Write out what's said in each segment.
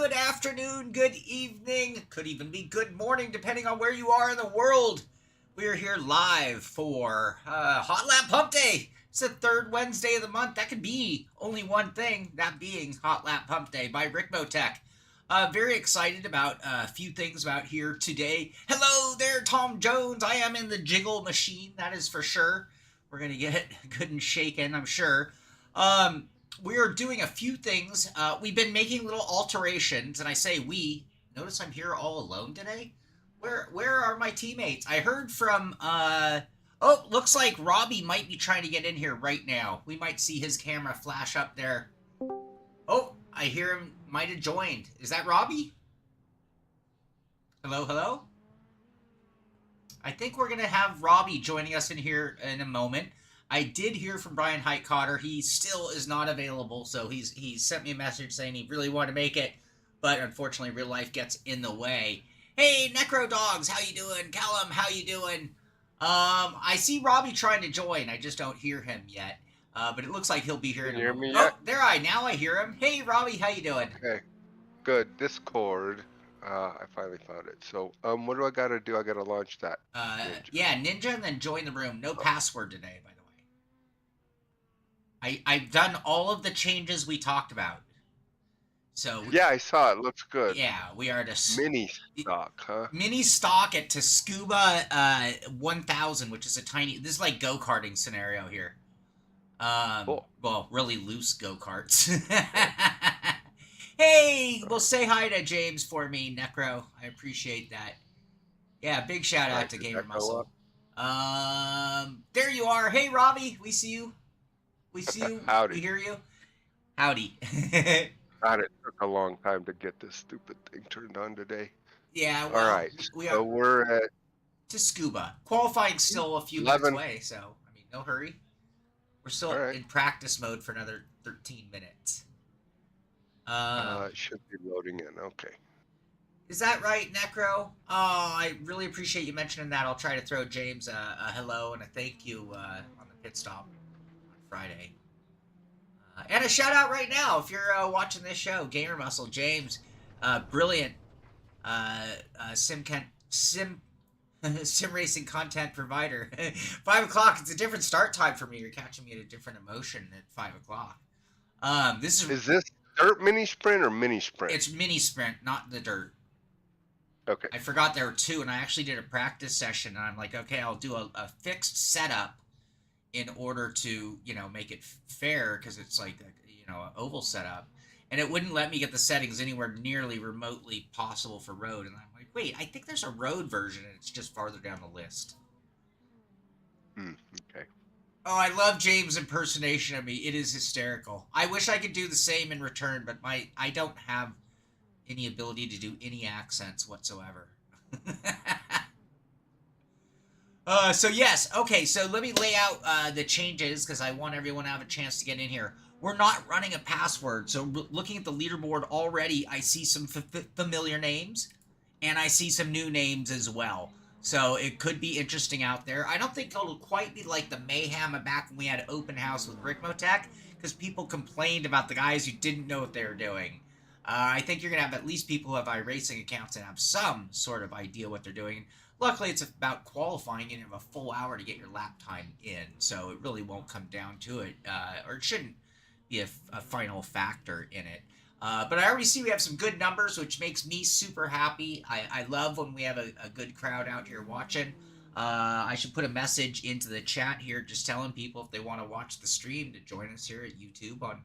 good afternoon, good evening, could even be good morning, depending on where you are in the world. We are here live for Hot Lap Pump Day. It's the third Wednesday of the month. That could be only one thing, that being Hot Lap Pump Day by Rickmotech. Very excited about a few things about here today. Hello there, Tom Jones. I am in the jiggle machine, that is for sure. We're going to get good and shaken, I'm sure. We are doing a few things. We've been making little alterations, and I say we. Notice I'm here all alone today. Where are my teammates? I heard from oh, looks like Robbie might be trying to get in here right now. We might see his camera flash up there. Oh, I hear him might have joined. Is that Robbie? Hello, hello? I think we're going to have Robbie joining us in here in a moment. I did hear from Brian Heitcotter. He still is not available, so he sent me a message saying he really wanted to make it, but unfortunately real life gets in the way. Hey, Necro Dogs, how you doing? Callum, how you doing? I see Robbie trying to join. I just don't hear him yet, but it looks like he'll be here in a moment. Can you hear me yet? Now I hear him. Hey, Robbie, how you doing? Okay, good. Discord. I finally found it. So, what do I gotta do? I gotta launch that. Ninja. Yeah, Ninja, and then join the room. No password today, by the way. I've done all of the changes we talked about. So yeah, I saw it. Looks good. Yeah, we are to mini stock, huh? Mini stock at Tsukuba 1000, which is a tiny. This is like go-karting scenario here. Cool. Well, really loose go-karts. Hey, well, say hi to James for me, Necro. I appreciate that. Yeah, big shout out to Gamer Muscle. There you are. Hey, Robbie, we see you. We see you. Howdy. We hear you. Howdy. God, it took a long time to get this stupid thing turned on today. Yeah, well, all right. So we're at Tsukuba. Qualifying still a few minutes away, so I mean, no hurry. We're still in practice mode for another 13 minutes. It should be loading in. Okay. Is that right, Necro? Oh, I really appreciate you mentioning that. I'll try to throw James a hello and a thank you on the pit stop on Friday. And a shout out right now if you're watching this show, Gamer Muscle, James, brilliant sim racing content provider. 5 o'clock. It's a different start time for me. You're catching me at a different emotion at 5 o'clock. Is this dirt mini sprint or mini sprint? It's mini sprint, not the dirt. Okay. I forgot there were two, and I actually did a practice session, and I'm like, okay, I'll do a fixed setup in order to, make it fair, because it's like, an oval setup. And it wouldn't let me get the settings anywhere nearly remotely possible for road. And I'm like, wait, I think there's a road version, and it's just farther down the list. Okay. Oh, I love James' impersonation of me. It is hysterical. I wish I could do the same in return, but I don't have any ability to do any accents whatsoever. So yes, okay, so let me lay out the changes, because I want everyone to have a chance to get in here. We're not running a password, so looking at the leaderboard already, I see some familiar names, and I see some new names as well. So it could be interesting out there. I don't think it'll quite be like the mayhem back when we had open house with Rickmotech, because people complained about the guys who didn't know what they were doing. I think you're going to have at least people who have iRacing accounts and have some sort of idea what they're doing. Luckily, it's about qualifying, and you have a full hour to get your lap time in, so it really won't come down to it, or it shouldn't be a final factor in it. But I already see we have some good numbers, which makes me super happy. I love when we have a good crowd out here watching. I should put a message into the chat here just telling people if they want to watch the stream to join us here at YouTube on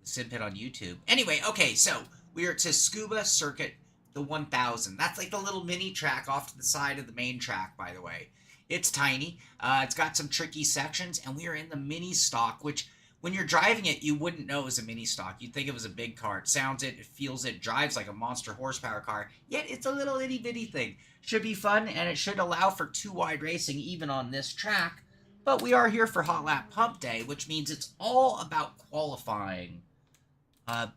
Simpit on YouTube. Anyway, okay, so we are at Tsukuba Circuit, the 1000. That's like the little mini track off to the side of the main track, by the way. It's tiny. It's got some tricky sections, and we are in the mini stock, which when you're driving it, you wouldn't know it was a mini stock. You'd think it was a big car. It sounds it, feels it, drives like a monster horsepower car, yet it's a little itty bitty thing. Should be fun, and it should allow for 2-wide racing even on this track. But we are here for Hot Lap Pump Day, which means it's all about qualifying.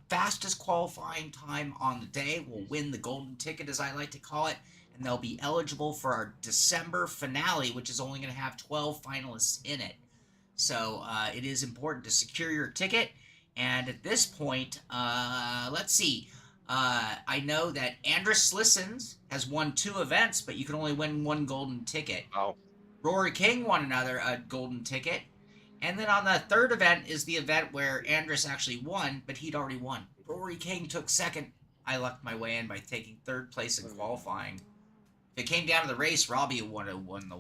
Fastest qualifying time on the day will win the golden ticket, as I like to call it, and they'll be eligible for our December finale, which is only going to have 12 finalists in it. So it is important to secure your ticket. And at this point, let's see. I know that Andrus Listens has won 2 events, but you can only win 1 golden ticket. Oh. Rory King won another golden ticket. And then on the 3rd event is the event where Andrus actually won, but he'd already won. Rory King took 2nd. I lucked my way in by taking 3rd place in qualifying. If it came down to the race, Robbie would have won the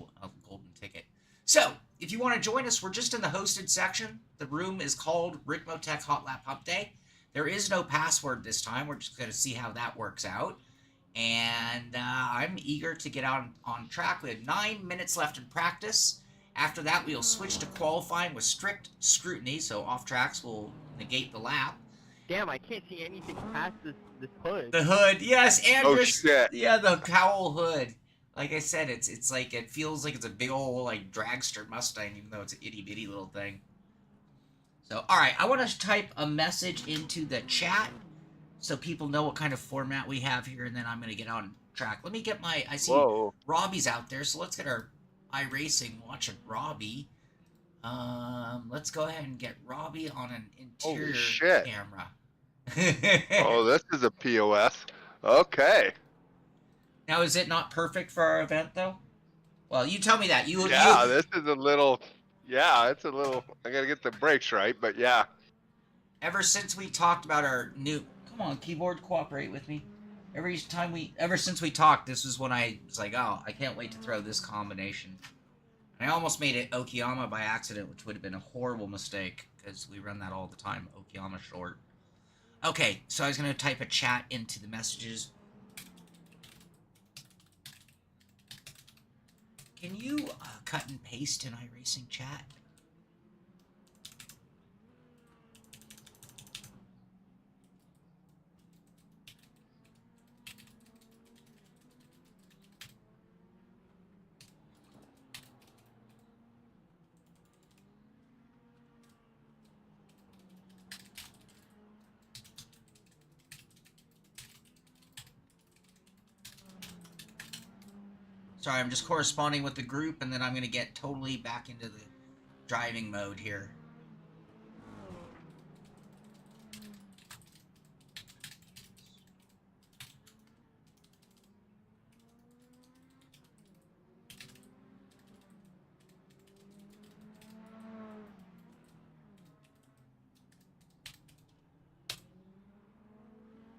golden ticket. So, if you want to join us, we're just in the hosted section. The room is called Rigmotech Hot Lap Hump Day. There is no password this time. We're just going to see how that works out. And I'm eager to get out on track. We have 9 minutes left in practice. After that, we'll switch to qualifying with strict scrutiny, so off tracks will negate the lap. Damn, I can't see anything past this hood. The hood, yes, Andrus. Oh, shit. Yeah, the cowl hood. Like I said, it's like, it feels like it's a big old like dragster Mustang, even though it's an itty bitty little thing. So, all right, I want to type a message into the chat so people know what kind of format we have here, and then I'm going to get on track. Let me get my, I see Whoa. Robbie's out there, so let's get our iRacing watching Robbie. Let's go ahead and get Robbie on an interior camera. Oh, this is a POS. Okay. Now, is it not perfect for our event, though? Well, you tell me that. Yeah, this is a little... Yeah, it's a little... I gotta get the brakes right, but yeah. Ever since we talked about our new... Come on, keyboard, cooperate with me. Ever since we talked, this was when I was like, oh, I can't wait to throw this combination. And I almost made it Okayama by accident, which would have been a horrible mistake, because we run that all the time, Okayama short. Okay, so I was going to type a chat into the messages. Can you cut and paste in iRacing chat? Sorry, I'm just corresponding with the group, and then I'm going to get totally back into the driving mode here.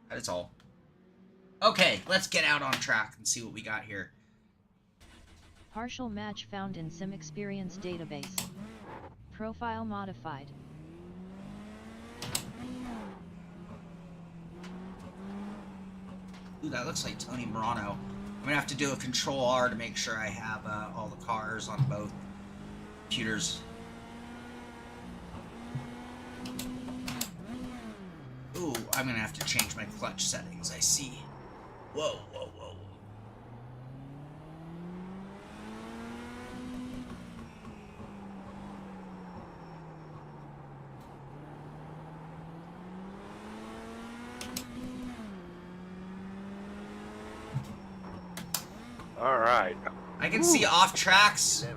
That is all. Okay, let's get out on track and see what we got here. Partial match found in Sim Experience database. Profile modified. Ooh, that looks like Tony Morano. I'm gonna have to do a Control R to make sure I have all the cars on both computers. Ooh, I'm gonna have to change my clutch settings, I see. Whoa, whoa, whoa. All right. I can see off tracks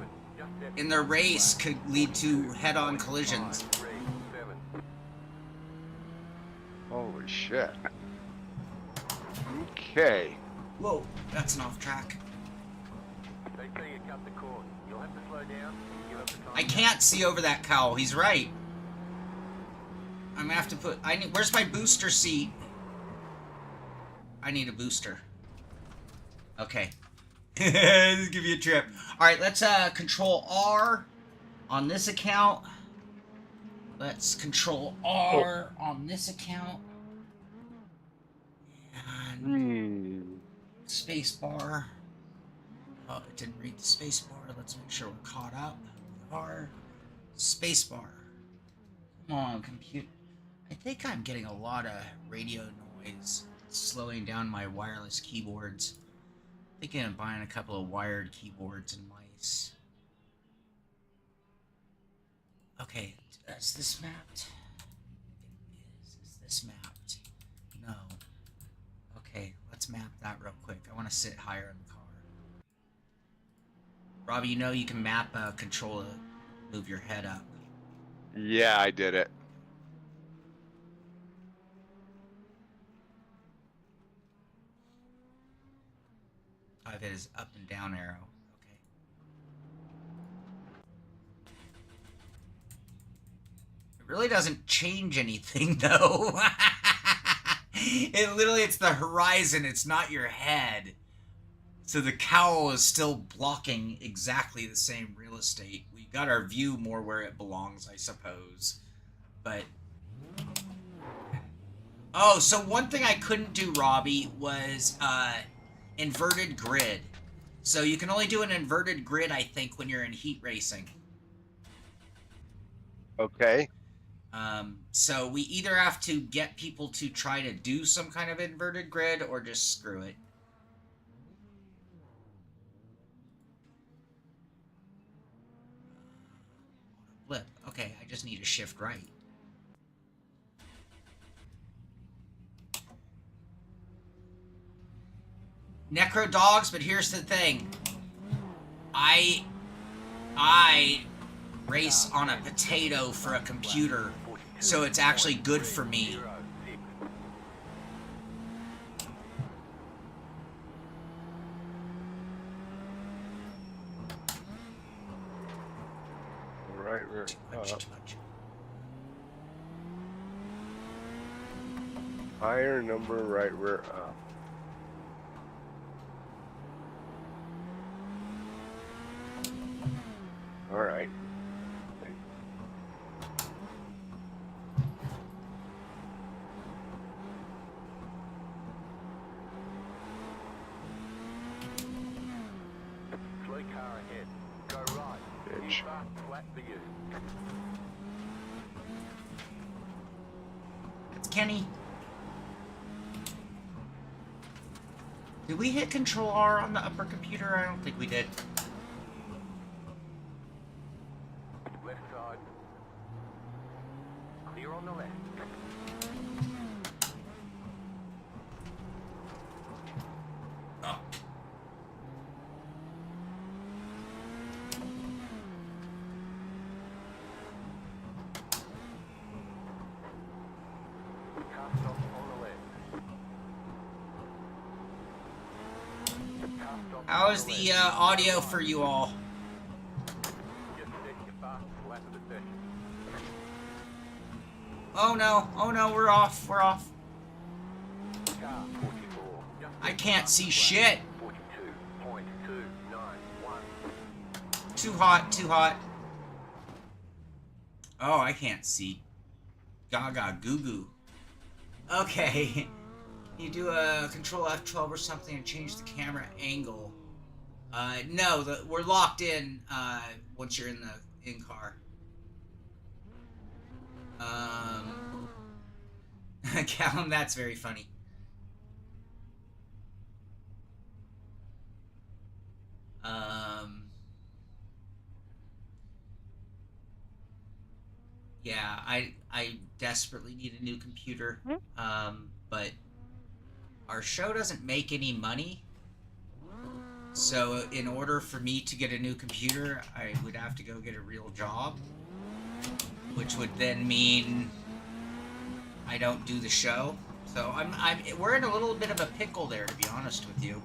in the race could lead to head-on collisions. Holy shit. Okay. Whoa, that's an off track. I can't see over that cowl. He's right. I'm gonna have to put. Where's my booster seat? I need a booster. Okay. This is gonna be a trip. All right, let's Control R on this account. Let's Control R on this account. And space bar. Oh, it didn't read the space bar. Let's make sure we're caught up. R space bar. Come on, computer. I think I'm getting a lot of radio noise. It's slowing down my wireless keyboards. Thinking of buying a couple of wired keyboards and mice. Okay, is this mapped? Is this mapped? No. Okay, let's map that real quick. I want to sit higher in the car. Robbie, you know you can map control to move your head up. Yeah, I did it. Pivot is up and down arrow. Okay. It really doesn't change anything though. It's the horizon, it's not your head. So the cowl is still blocking exactly the same real estate. We got our view more where it belongs, I suppose. But oh, so one thing I couldn't do, Robbie, was inverted grid. So you can only do an inverted grid, I think, when you're in heat racing. Okay. So we either have to get people to try to do some kind of inverted grid or just screw it. Flip. Okay, I just need to shift right. Necro dogs, but here's the thing. I race on a potato for a computer, so it's actually good for me. Right rear Too much, up. too much. Higher number right rear up. All right. Slow car ahead. Go right. Bitch. Flat for you. It's Kenny. Did we hit Control R on the upper computer? I don't think we did. Left side. Clear on the left. Oh. Car stop on the left. Car stop How on is the the left. audio for you all? Just set your fastest lap of the session. Oh no, we're off, we're off. Car 44. Just I set can't your see fastest shit. lap. 42.291. Too hot, too hot. Oh, I can't see. Gaga goo goo. Okay. You do a Control F12 or something and change the camera angle. No, we're locked in once you're in the in-car. Callum, that's very funny. Yeah, I desperately need a new computer. But our show doesn't make any money. So in order for me to get a new computer, I would have to go get a real job, which would then mean I don't do the show. So we're in a little bit of a pickle there, to be honest with you.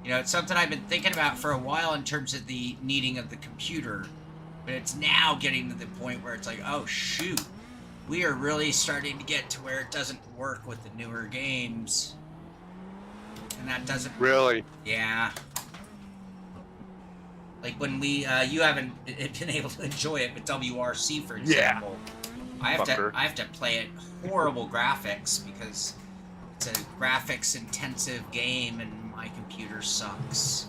You know, it's something I've been thinking about for a while in terms of the needing of the computer, but it's now getting to the point where it's like, oh shoot, we are really starting to get to where it doesn't work with the newer games. And that doesn't... Really? Yeah. Like when we, you haven't been able to enjoy it, but WRC, for example, I have to play it horrible graphics because it's a graphics intensive game and my computer sucks.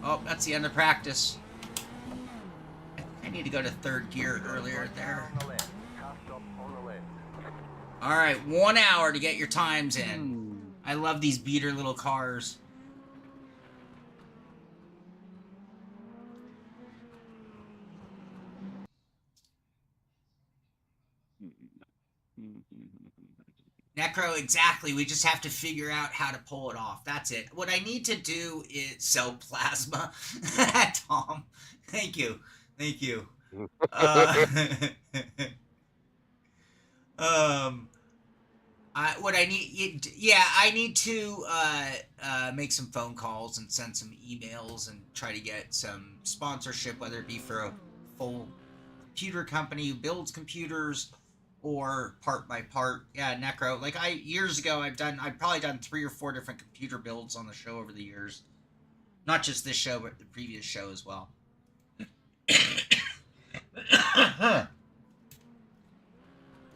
Oh, that's the end of practice. I need to go to third gear earlier there. On the left. Car stop on the left. Alright, 1 hour to get your times in. I love these beater little cars. Necro, exactly. We just have to figure out how to pull it off. That's it. What I need to do is sell plasma. Tom, thank you. Thank you. What I need, yeah, I need to make some phone calls and send some emails and try to get some sponsorship, whether it be for a full computer company who builds computers or part by part. Yeah, Necro. Like years ago, I've probably done 3 or 4 different computer builds on the show over the years. Not just this show, but the previous show as well.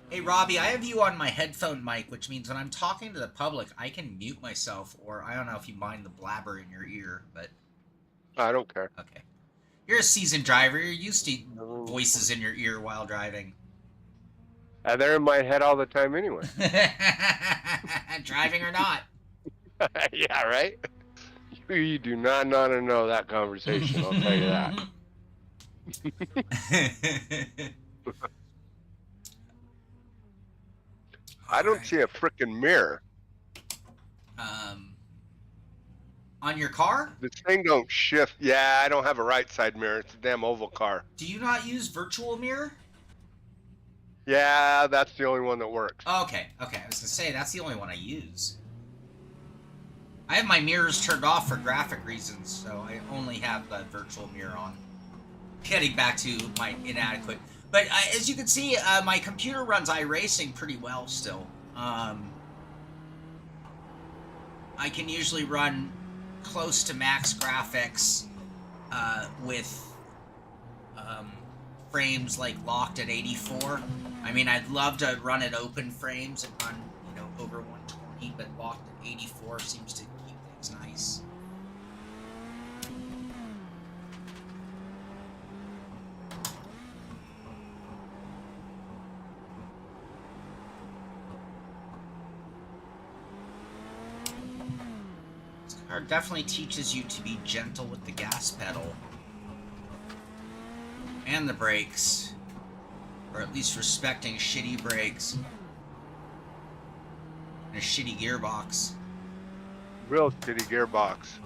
Hey, Robbie, I have you on my headphone mic, which means when I'm talking to the public, I can mute myself, or I don't know if you mind the blabber in your ear, but... I don't care. Okay. You're a seasoned driver. You're used to voices in your ear while driving. They're in my head all the time anyway. Driving or not. Yeah, right? You do not want to know that conversation, I'll tell you that. I don't see a frickin' mirror. On your car? This thing don't shift. Yeah, I don't have a right side mirror. It's a damn oval car. Do you not use virtual mirror? Yeah, that's the only one that works. Okay. I was gonna say that's the only one I use. I have my mirrors turned off for graphic reasons, so I only have the virtual mirror on. Getting back to my inadequate, but as you can see, my computer runs iRacing pretty well still. I can usually run close to max graphics with frames like locked at 84. I mean, I'd love to run at open frames and run, over 120, but locked at 84 seems to keep things nice. This car definitely teaches you to be gentle with the gas pedal. And the brakes. Or at least respecting shitty brakes. And a shitty gearbox. Real shitty gearbox.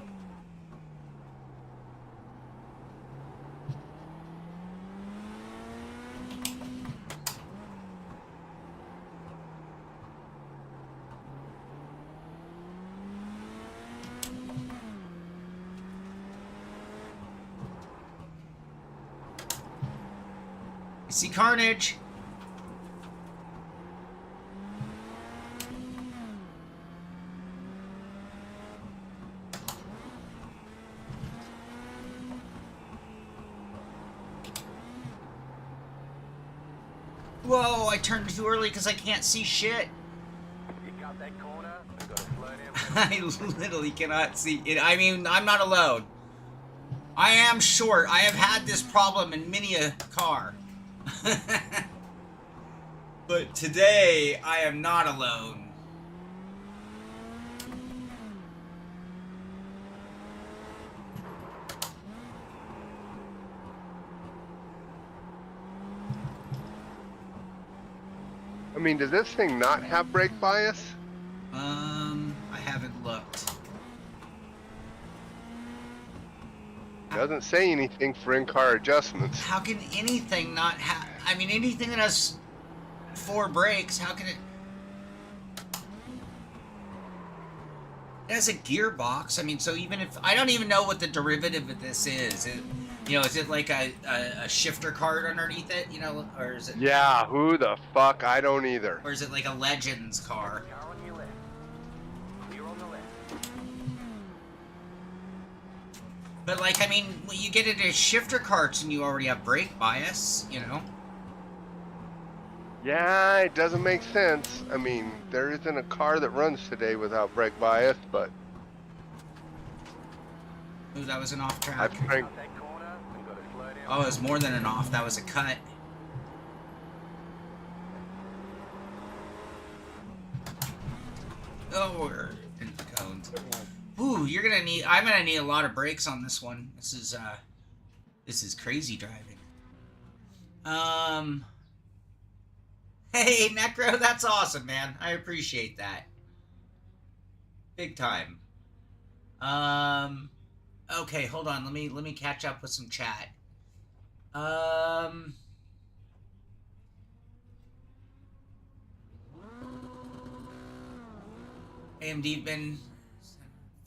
I see carnage. Whoa, I turned too early because I can't see shit. You got that corner and got a slow down. I literally cannot see it. I mean, I'm not alone. I am short. I have had this problem in many a car. But today, I am not alone. I mean, does this thing not have brake bias? I haven't looked. Doesn't say anything for in-car adjustments. How can anything not have... I mean, anything that has 4 brakes, how can it... It has a gearbox. I mean, so even if... I don't even know what the derivative of this is. Is it like a shifter card underneath it? Or is it... Yeah, who the fuck? I don't either. Or is it like a Legends car? Car on your left. Clear on the left. But, like, I mean, when you get into shifter carts and you already have brake bias, Yeah, it doesn't make sense. I mean, there isn't a car that runs today without brake bias, but... Ooh, that was an off track. I've tried... Got that corner and got a slow down. Oh, it was more than an off. That was a cut. Oh, we're in the cones. Ooh, I'm gonna need a lot of brakes on this one. This is crazy driving. Hey, Necro, that's awesome, man. I appreciate that. Big time. Okay, hold on. Let me catch up with some chat. AMD been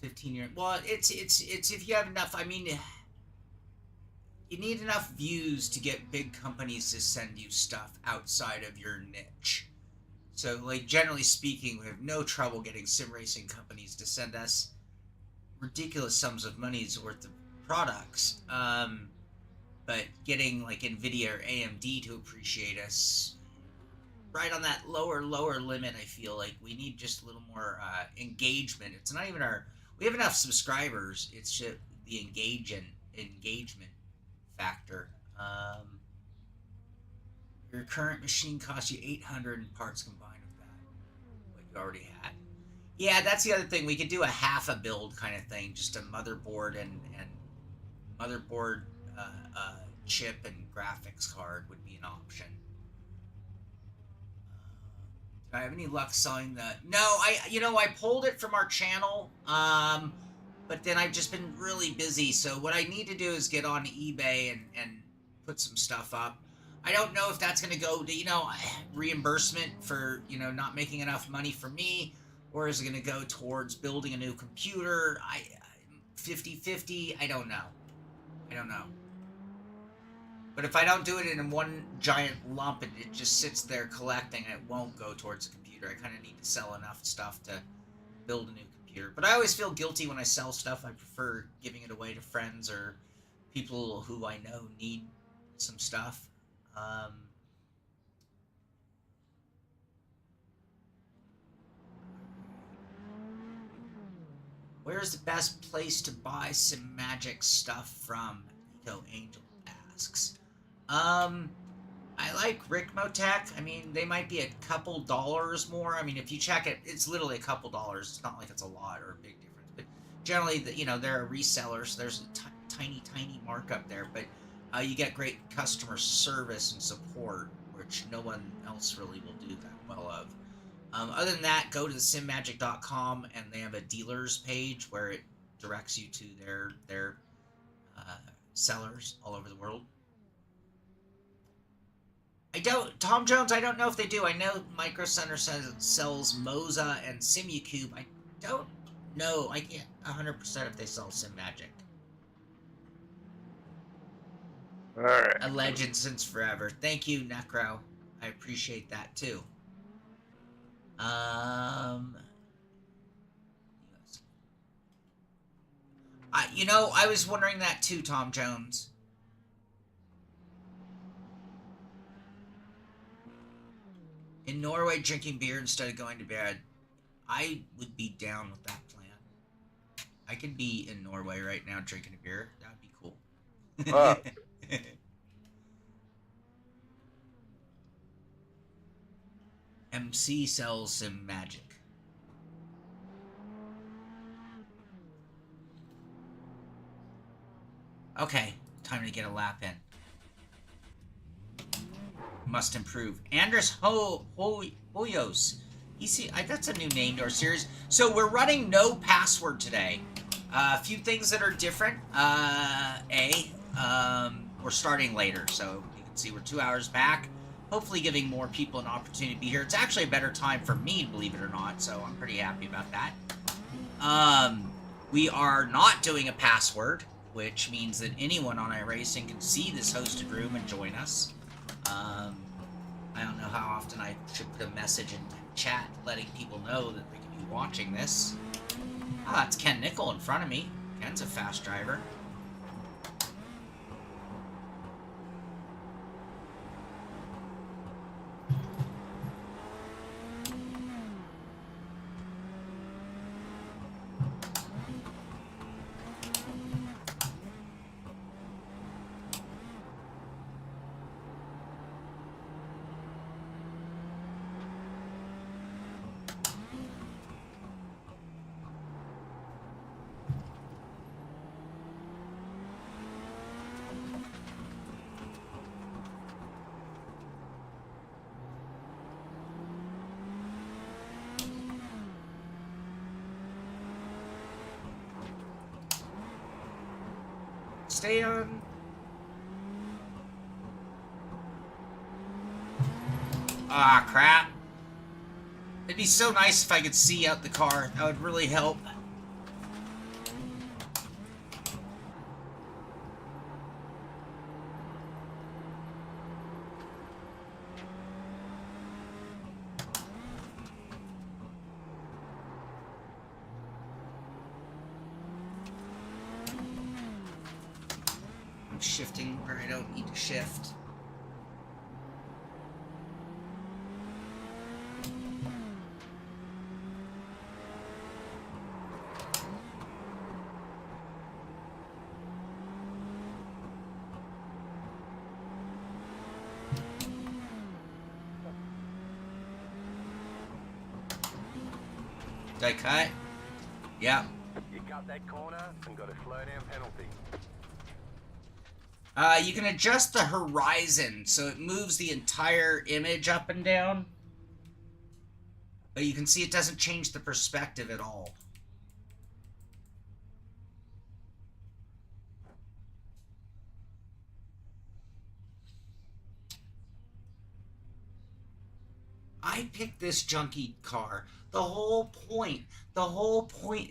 15 years. Well, it's if you have enough. I mean, you need enough views to get big companies to send you stuff outside of your niche. So, like, generally speaking, we have no trouble getting sim racing companies to send us ridiculous sums of money's worth of products. But getting, like, NVIDIA or AMD to appreciate us, right on that lower limit, I feel like we need just a little more engagement. It's not even we have enough subscribers. It's just the engagement factor. Your current machine costs you 800 in parts combined with that, what you already had. Yeah, that's the other thing. We could do a half a build kind of thing, just a motherboard and motherboard chip and graphics card would be an option. Do I have any luck selling the? No, I pulled it from our channel. But then I've just been really busy. So what I need to do is get on eBay and put some stuff up. I don't know if that's going to go to, reimbursement for, not making enough money for me, or is it going to go towards building a new computer? 50-50. I don't know. But if I don't do it in one giant lump and it just sits there collecting, it won't go towards the computer. I kind of need to sell enough stuff to build a new computer. But I always feel guilty when I sell stuff. I prefer giving it away to friends or people who I know need some stuff. Where's the best place to buy some magic stuff from? Eco Angel asks. I like Ricmotech. I mean, they might be a couple dollars more. I mean, if you check it, it's literally a couple dollars. It's not like it's a lot or a big difference. But generally, they're a reseller, so there's a tiny markup there. But you get great customer service and support, which no one else really will do that well of. Other than that, go to simmagic.com and they have a dealers page where it directs you to their sellers all over the world. Tom Jones, I don't know if they do. I know Micro Center sells Moza and Simucube. I don't know. I can't 100% if they sell SimMagic. Alright. A legend since forever. Thank you, Necro. I appreciate that too. I was wondering that too, Tom Jones. In Norway, drinking beer instead of going to bed. I would be down with that plan. I could be in Norway right now drinking a beer. That would be cool. MC sells some magic. Okay, time to get a lap in. Must improve. Andres Hoyos. That's a new name to our series. So we're running no password today. A few things that are different. We're starting later, so you can see we're 2 hours back. Hopefully giving more people an opportunity to be here. It's actually a better time for me, believe it or not, so I'm pretty happy about that. We are not doing a password, which means that anyone on iRacing can see this hosted room and join us. I don't know how often I should put a message in chat letting people know that they can be watching this. Ah, it's Ken Nickel in front of me. Ken's a fast driver. Stay on. Ah, crap. It'd be so nice if I could see out the car. That would really help. I'm shifting where I don't need to shift. Did I cut? Yeah. You cut that corner and got a slowdown penalty. You can adjust the horizon so it moves the entire image up and down. But you can see it doesn't change the perspective at all. I picked this junky car. The whole point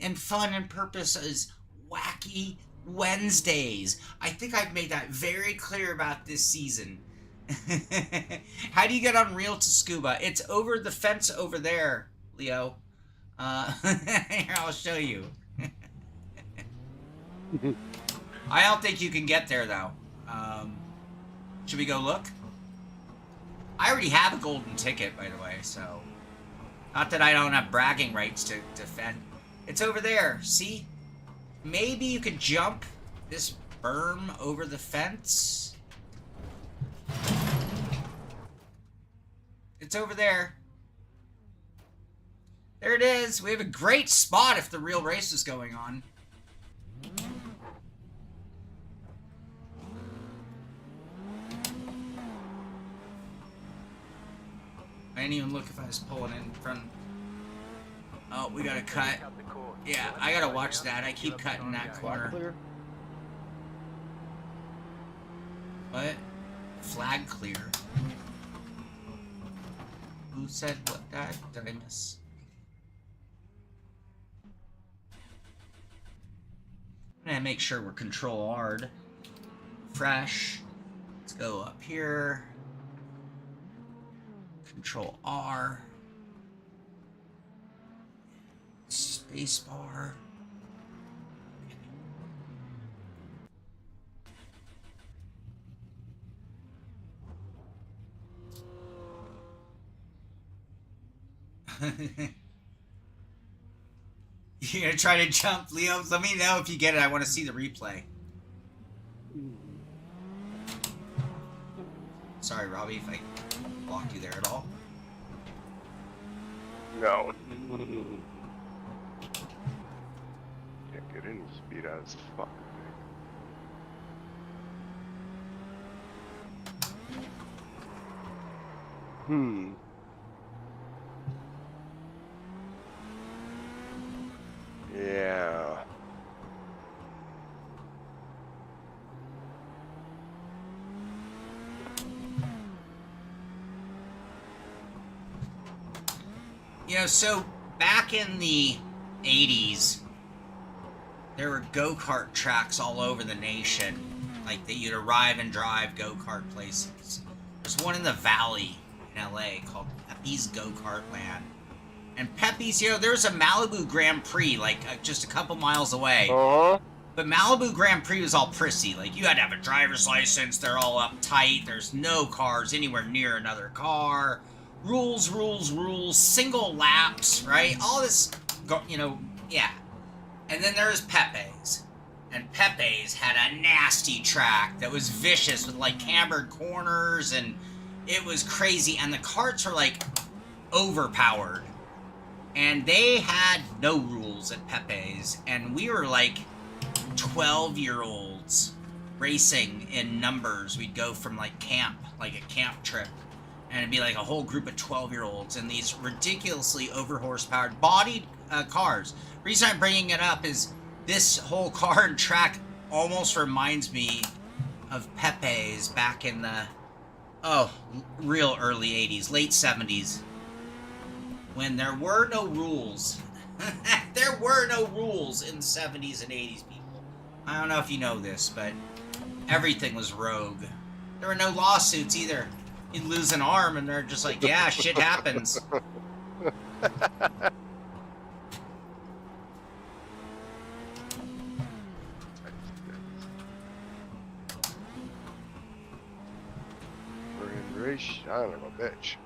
and fun and purpose is Wacky Wednesdays. I think I've made that very clear about this season. How do you get on real Tsukuba? It's over the fence over there, Leo. Here, I'll show you. I don't think you can get there, though. Should we go look? I already have a golden ticket, by the way, so... Not that I don't have bragging rights to defend. It's over there, see? Maybe you could jump this berm over the fence? It's over there. There it is. We have a great spot if the real race is going on. I didn't even look if I was pulling in front. Oh, we gotta cut. Yeah, I gotta watch that. I keep cutting that corner. What? Flag clear. Who said what that? Did I miss? I'm gonna make sure we're control hard. Fresh. Let's go up here. Control R. Spacebar. You're gonna try to jump, Leo? Let me know if you get it. I want to see the replay. Sorry, Robbie, if I blocked you there at all. No. Can't get any speed out of this fucking thing. Yeah. You know, so back in the 80s, there were go-kart tracks all over the nation. Like, that you'd arrive and drive go-kart places. There's one in the Valley in LA called Pepe's Go-Kart Land. And Pepe's, you know, there's a Malibu Grand Prix, like, just a couple miles away. But Malibu Grand Prix was all prissy. Like, you had to have a driver's license, they're all uptight, there's no cars anywhere near another car. Rules, rules, rules, single laps, right? All this, you know, yeah. And then there's Pepe's. And Pepe's had a nasty track that was vicious with, like, cambered corners, and it was crazy. And the karts were, like, overpowered. And they had no rules at Pepe's. And we were, like, 12-year-olds racing in numbers. We'd go from, like, camp, like a camp trip. And it'd be like a whole group of 12-year-olds in these ridiculously over-horsepowered bodied cars. The reason I'm bringing it up is this whole car and track almost reminds me of Pepe's back in the real early 80s, late 70s, when there were no rules. There were no rules in the 70s and 80s, people. I don't know if you know this, but everything was rogue. There were no lawsuits either. You'd lose an arm and they're just like, yeah, shit happens. We're in race, son of a bitch.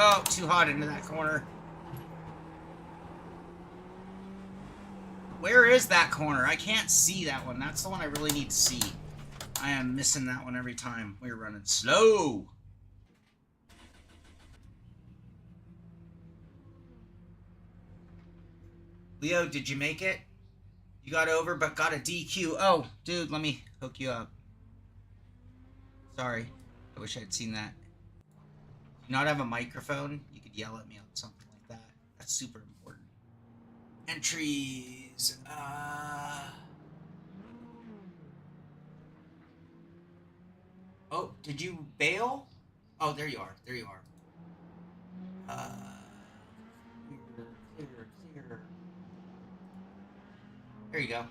Oh, too hot into that corner. Where is that corner? I can't see that one. That's the one I really need to see. I am missing that one every time. We're running slow. Leo, did you make it? You got over but got a DQ. Oh, dude, let me hook you up. Sorry. I wish I'd seen that. Do you not have a microphone? You could yell at me on something like that. That's super important. Entries. Oh, did you bail? Oh, there you are. There you are. Clear. There you go.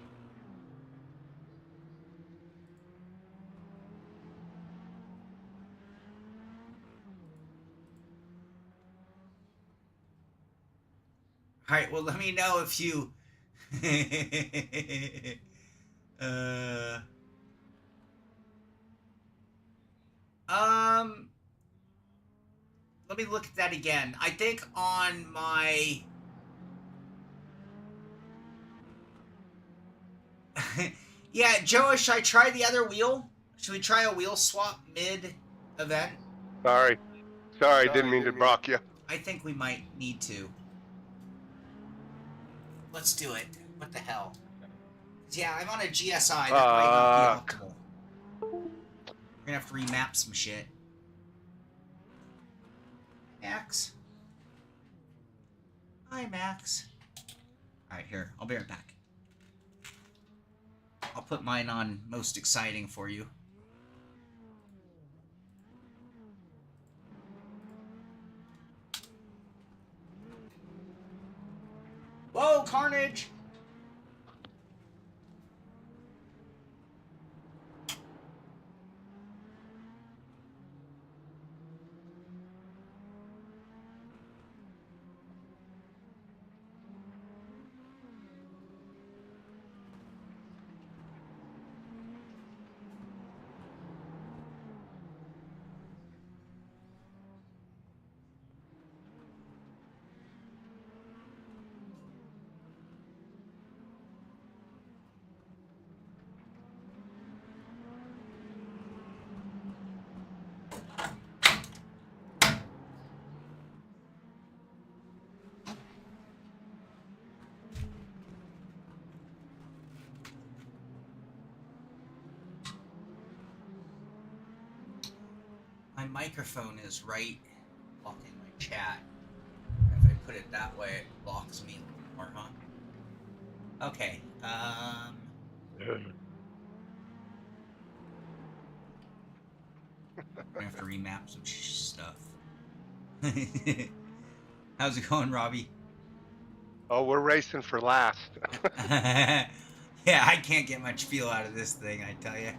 All right, well, let me know if you... let me look at that again. I think on my... Yeah, Joe, should I try the other wheel? Should we try a wheel swap mid-event? Sorry, didn't mean to block you. I think we might need to. Let's do it. What the hell? Yeah, I'm on a GSI. That might not be optimal. We're gonna have to remap some shit. Max? Hi, Max. Alright, here. I'll be right back. I'll put mine on most exciting for you. Whoa, carnage! My microphone is right blocking my chat. If I put it that way, it blocks me more, huh? Okay, I'm gonna have to remap some stuff. How's it going, Robbie? Oh, we're racing for last. Yeah, I can't get much feel out of this thing, I tell you.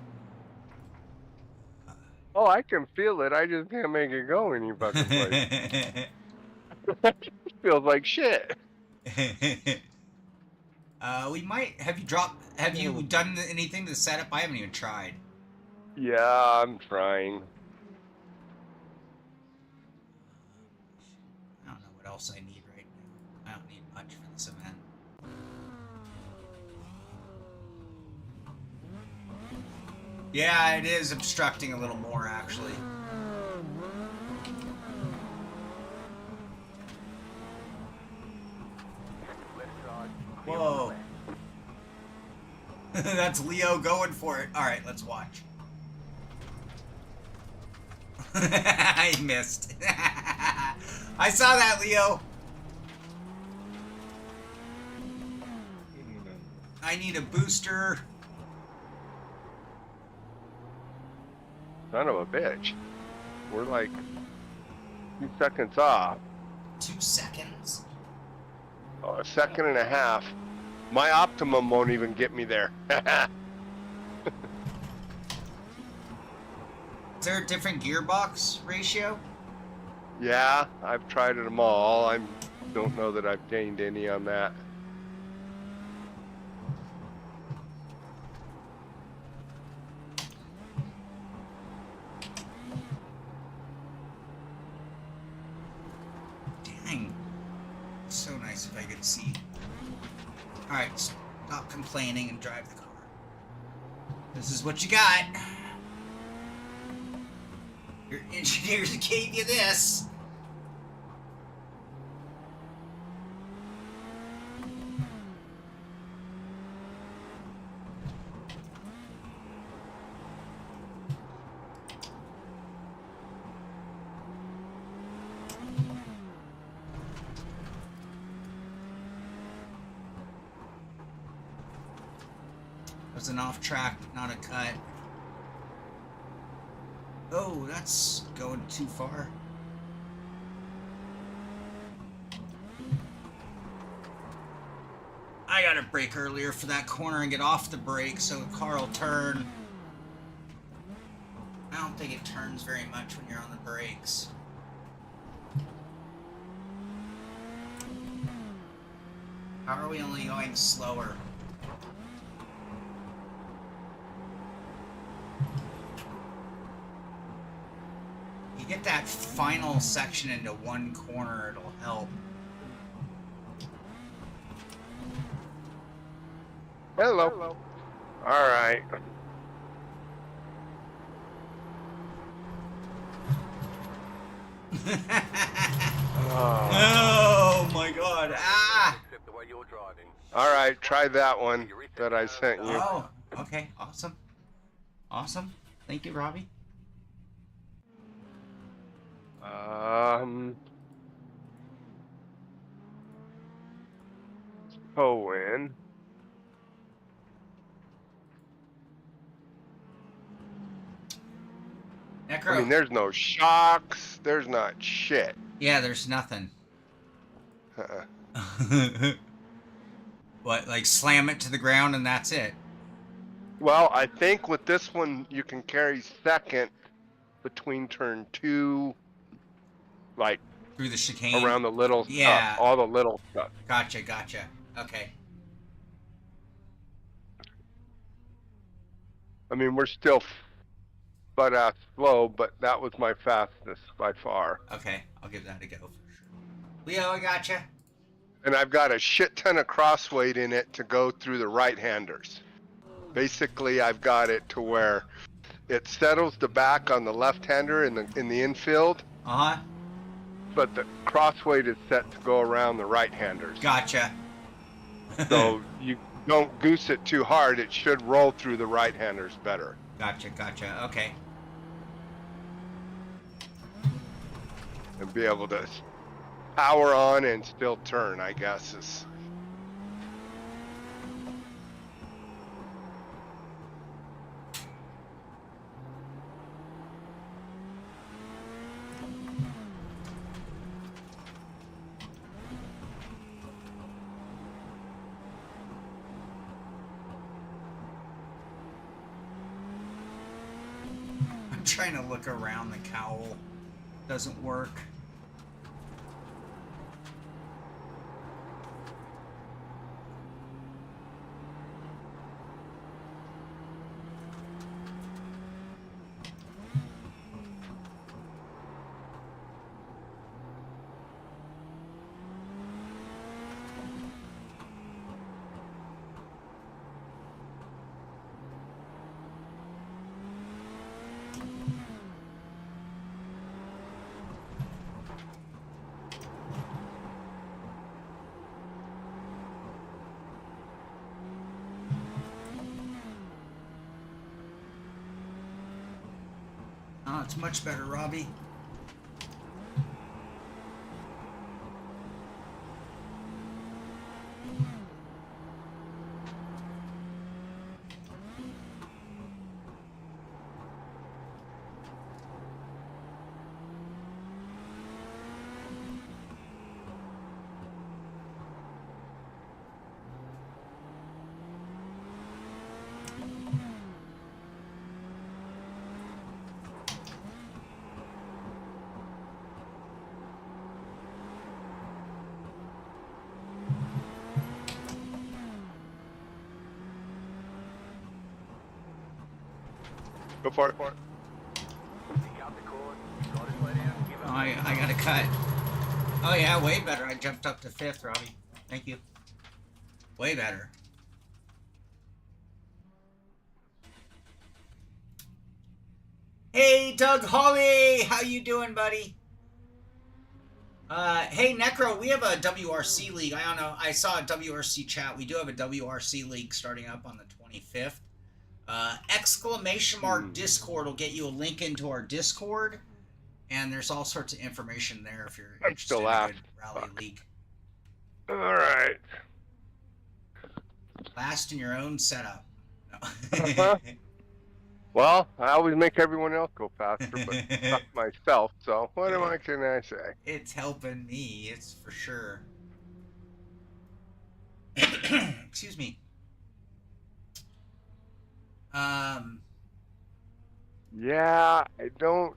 Oh, I can feel it. I just can't make it go any fucking place. Feels like shit. We might have you done anything to the setup? I haven't even tried. Yeah, I'm trying. I don't know what else I need right now. I don't need much for this event. Yeah, it is obstructing a little more, actually. Left side. Whoa. That's Leo going for it. Alright, let's watch. I missed. I saw that, Leo. I need a booster. Son of a bitch. We're like 2 seconds off. 2 seconds? Oh, a second and a half. My optimum won't even get me there. Is there a different gearbox ratio? Yeah, I've tried them all. I don't know that I've gained any on that. Dang. So nice if I could see. Alright, stop complaining and drive the car. This is what you got. Your engineers gave you this. That was an off track, not a cut. Oh, that's going too far. I gotta brake earlier for that corner and get off the brake so the car will turn. I don't think it turns very much when you're on the brakes. How are we only going slower? You get that final section into one corner, it'll help. Hello. All right. Oh my god. Ah! Except the way you're driving. All right, try that one that I sent you. Oh, okay. Awesome. Awesome. Thank you, Robbie. Owen. Necro. I mean, there's no shocks. There's not shit. Yeah, there's nothing. What, like slam it to the ground and that's it? Well, I think with this one, you can carry second between turn 2, like Through the chicane? around the little Yeah. stuff, all the little stuff. Gotcha, gotcha. Okay. I mean, we're still butt ass slow, but that was my fastest by far. Okay, I'll give that a go for sure. Leo, I gotcha. And I've got a shit ton of crossweight in it to go through the right-handers. Basically, I've got it to where it settles the back on the left-hander in the infield, Uh-huh. but the crossweight is set to go around the right-handers. Gotcha. So you don't goose it too hard. It should roll through the right-handers better. Gotcha, gotcha. Okay. And be able to power on and still turn, I guess, is... I'm trying to look around the cowl. Doesn't work. Oh, it's much better, Robbie. Go for it. Pick up the cord. Got it let out. Give Oh, up. I got a cut. Oh yeah, way better. I jumped up to 5th, Robbie. Thank you. Way better. Hey, Doug Holly! How you doing, buddy? Hey, Necro, we have a WRC league. I don't know. I saw a WRC chat. We do have a WRC league starting up on the 25th. Exclamation mark Discord will get you a link into our Discord. And there's all sorts of information there if you're I'm interested still in a last. good rally league. All right. Last in your own setup. No. Uh-huh. Well, I always make everyone else go faster, but not myself. So what can I say? It's helping me, it's for sure. Excuse me. Yeah, I don't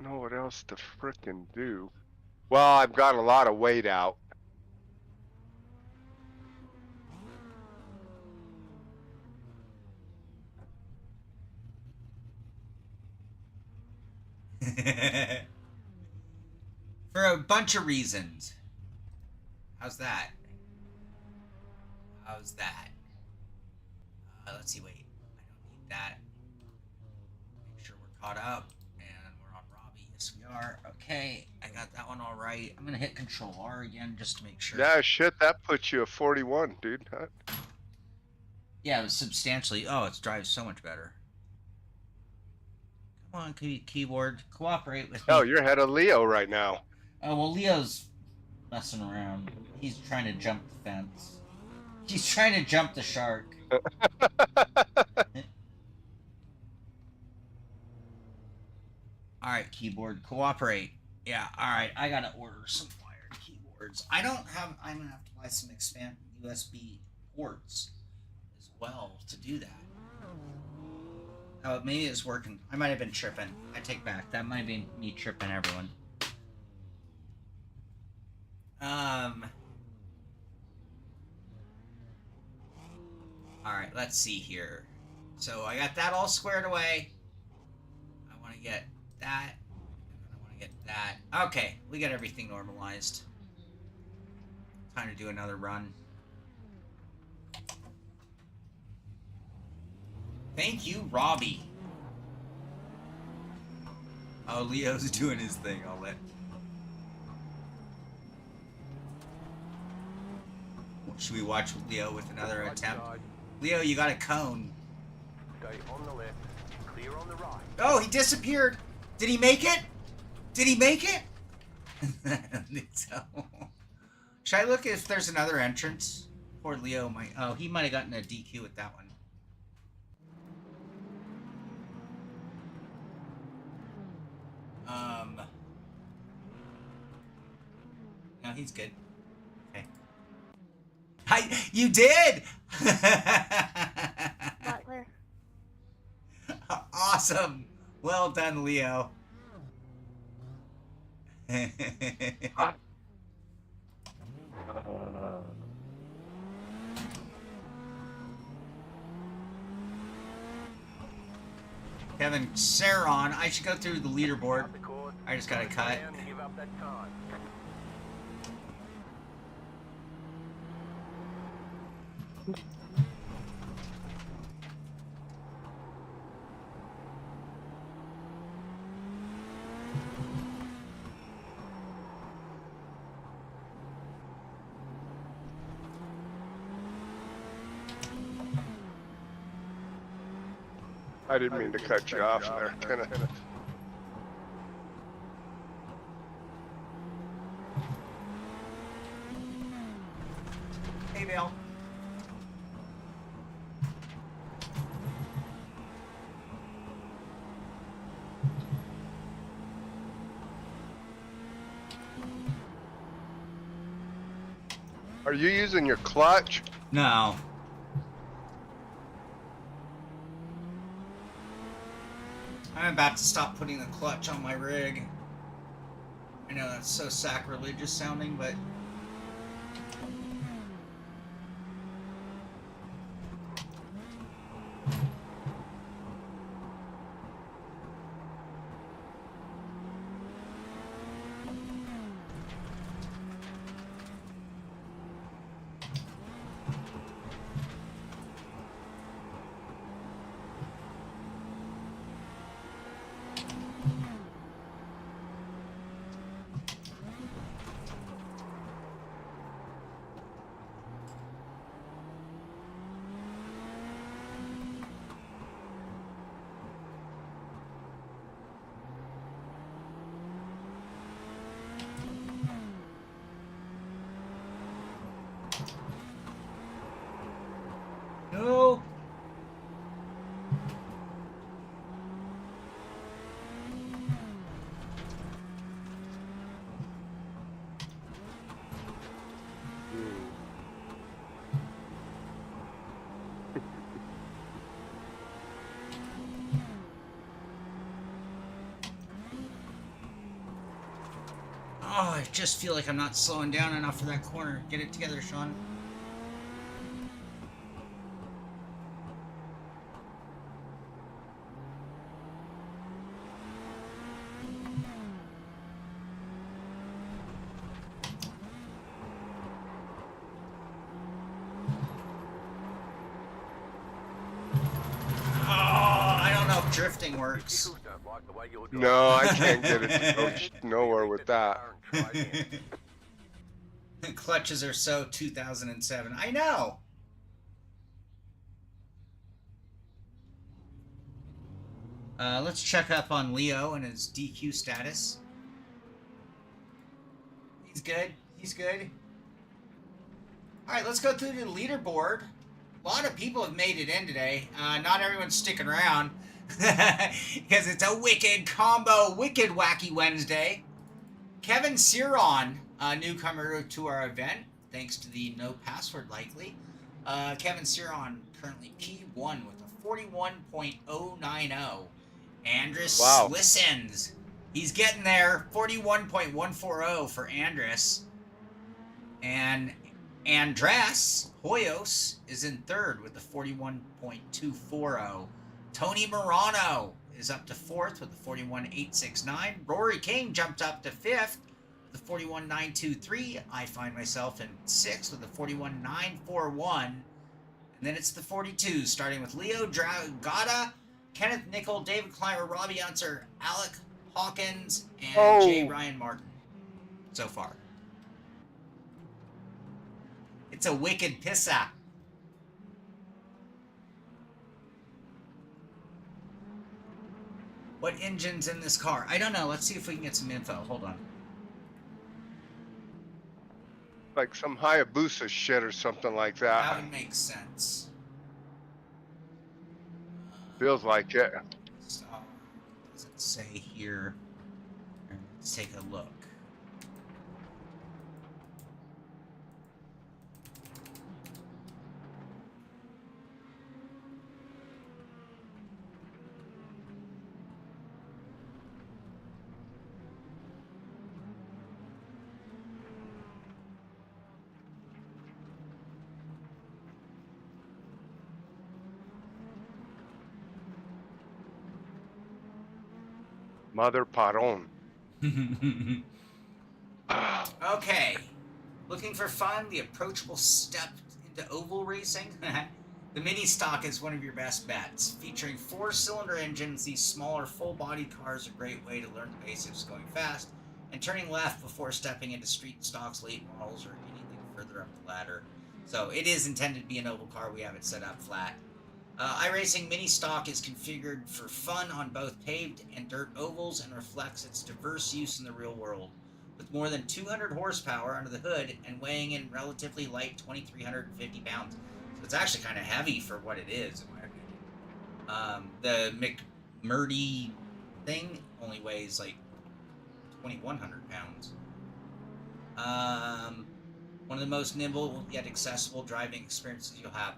know what else to frickin' do. Well, I've got a lot of weight out. For a bunch of reasons. How's that? How's that? Let's see, wait. I don't need that. Make sure we're caught up. And we're on Robbie. Yes, we are. Okay, I got that one all right. I'm going to hit Control R again just to make sure. Yeah, shit, that puts you at 41, dude. Huh? Yeah, it was substantially. Oh, it drives so much better. Come on, keyboard. Cooperate with me. Oh, you're ahead of Leo right now. Oh, well, Leo's messing around. He's trying to jump the fence. He's trying to jump the shark. Alright, keyboard, cooperate. Yeah, alright, I gotta order some wired keyboards. I'm gonna have to buy some expand USB ports as well to do that. Oh, maybe it's working. I might have been tripping. I take back. That might be me tripping everyone. Alright, let's see here. So I got that all squared away. I want to get that. I want to get that. Okay, we got everything normalized. Time to do another run. Thank you, Robbie. Oh, Leo's doing his thing. I'll let. Should we watch Leo with another attempt? Leo, you got a cone. Stay on the left. Clear on the right. Oh, he disappeared. Did he make it? Did he make it? So, should I look if there's another entrance? Poor Leo might. Oh, he might have gotten a DQ with that one. No, he's good. Okay. You did! Not clear. Awesome. Well done, Leo. Kevin Saron, I should go through the leaderboard. I just got a cut. Give up that time. I didn't mean to cut you off there. Kinda. Hey, Bill. Are you using your clutch? No. I'm about to stop putting the clutch on my rig. I know that's so sacrilegious sounding, but... No! Oh, I just feel like I'm not slowing down enough for that corner. Get it together, Sean. Oh, I don't know if drifting works. Vehicles don't like the way you're driving. No, I can't get it to go nowhere with that. Try again. Clutches are so 2007. I know. Let's check up on Leo and his DQ status. He's good. He's good. All right, let's go through the leaderboard. A lot of people have made it in today. Not everyone's sticking around because it's a wicked combo, wicked Wacky Wednesday. Kevin Ciron, a newcomer to our event, thanks to the no password likely. Kevin Ciron currently P1 with a 41.090. Andrus listens. He's getting there. 41.140 for Andrus. And Andres Hoyos is in third with a 41.240. Tony Morano is up to fourth with a 41.869. Rory King jumped up to fifth with a 41.923. I find myself in sixth with a 41.941. And then it's the 42s, starting with Leo Dragata, Kenneth Nickel, David Clymer, Robbie Unser, Alec Hawkins, and J. Ryan Martin so far. It's a wicked pissa. What engine's in this car? I don't know. Let's see if we can get some info. Hold on. Like some Hayabusa shit or something like that. That would make sense. Feels like it. So, what does it say here? Let's take a look. Mother Paron. Okay. Looking for fun? The approachable step into oval racing? The mini stock is one of your best bets. Featuring 4-cylinder engines, these smaller full-bodied cars are a great way to learn the basics going fast and turning left before stepping into street stocks, late models, or anything further up the ladder. So it is intended to be an oval car. We have it set up flat. iRacing Mini Stock is configured for fun on both paved and dirt ovals and reflects its diverse use in the real world. With more than 200 horsepower under the hood and weighing in relatively light 2,350 pounds. So it's actually kind of heavy for what it is, in my opinion. The McMurdy thing only weighs like 2,100 pounds. One of the most nimble yet accessible driving experiences you'll have.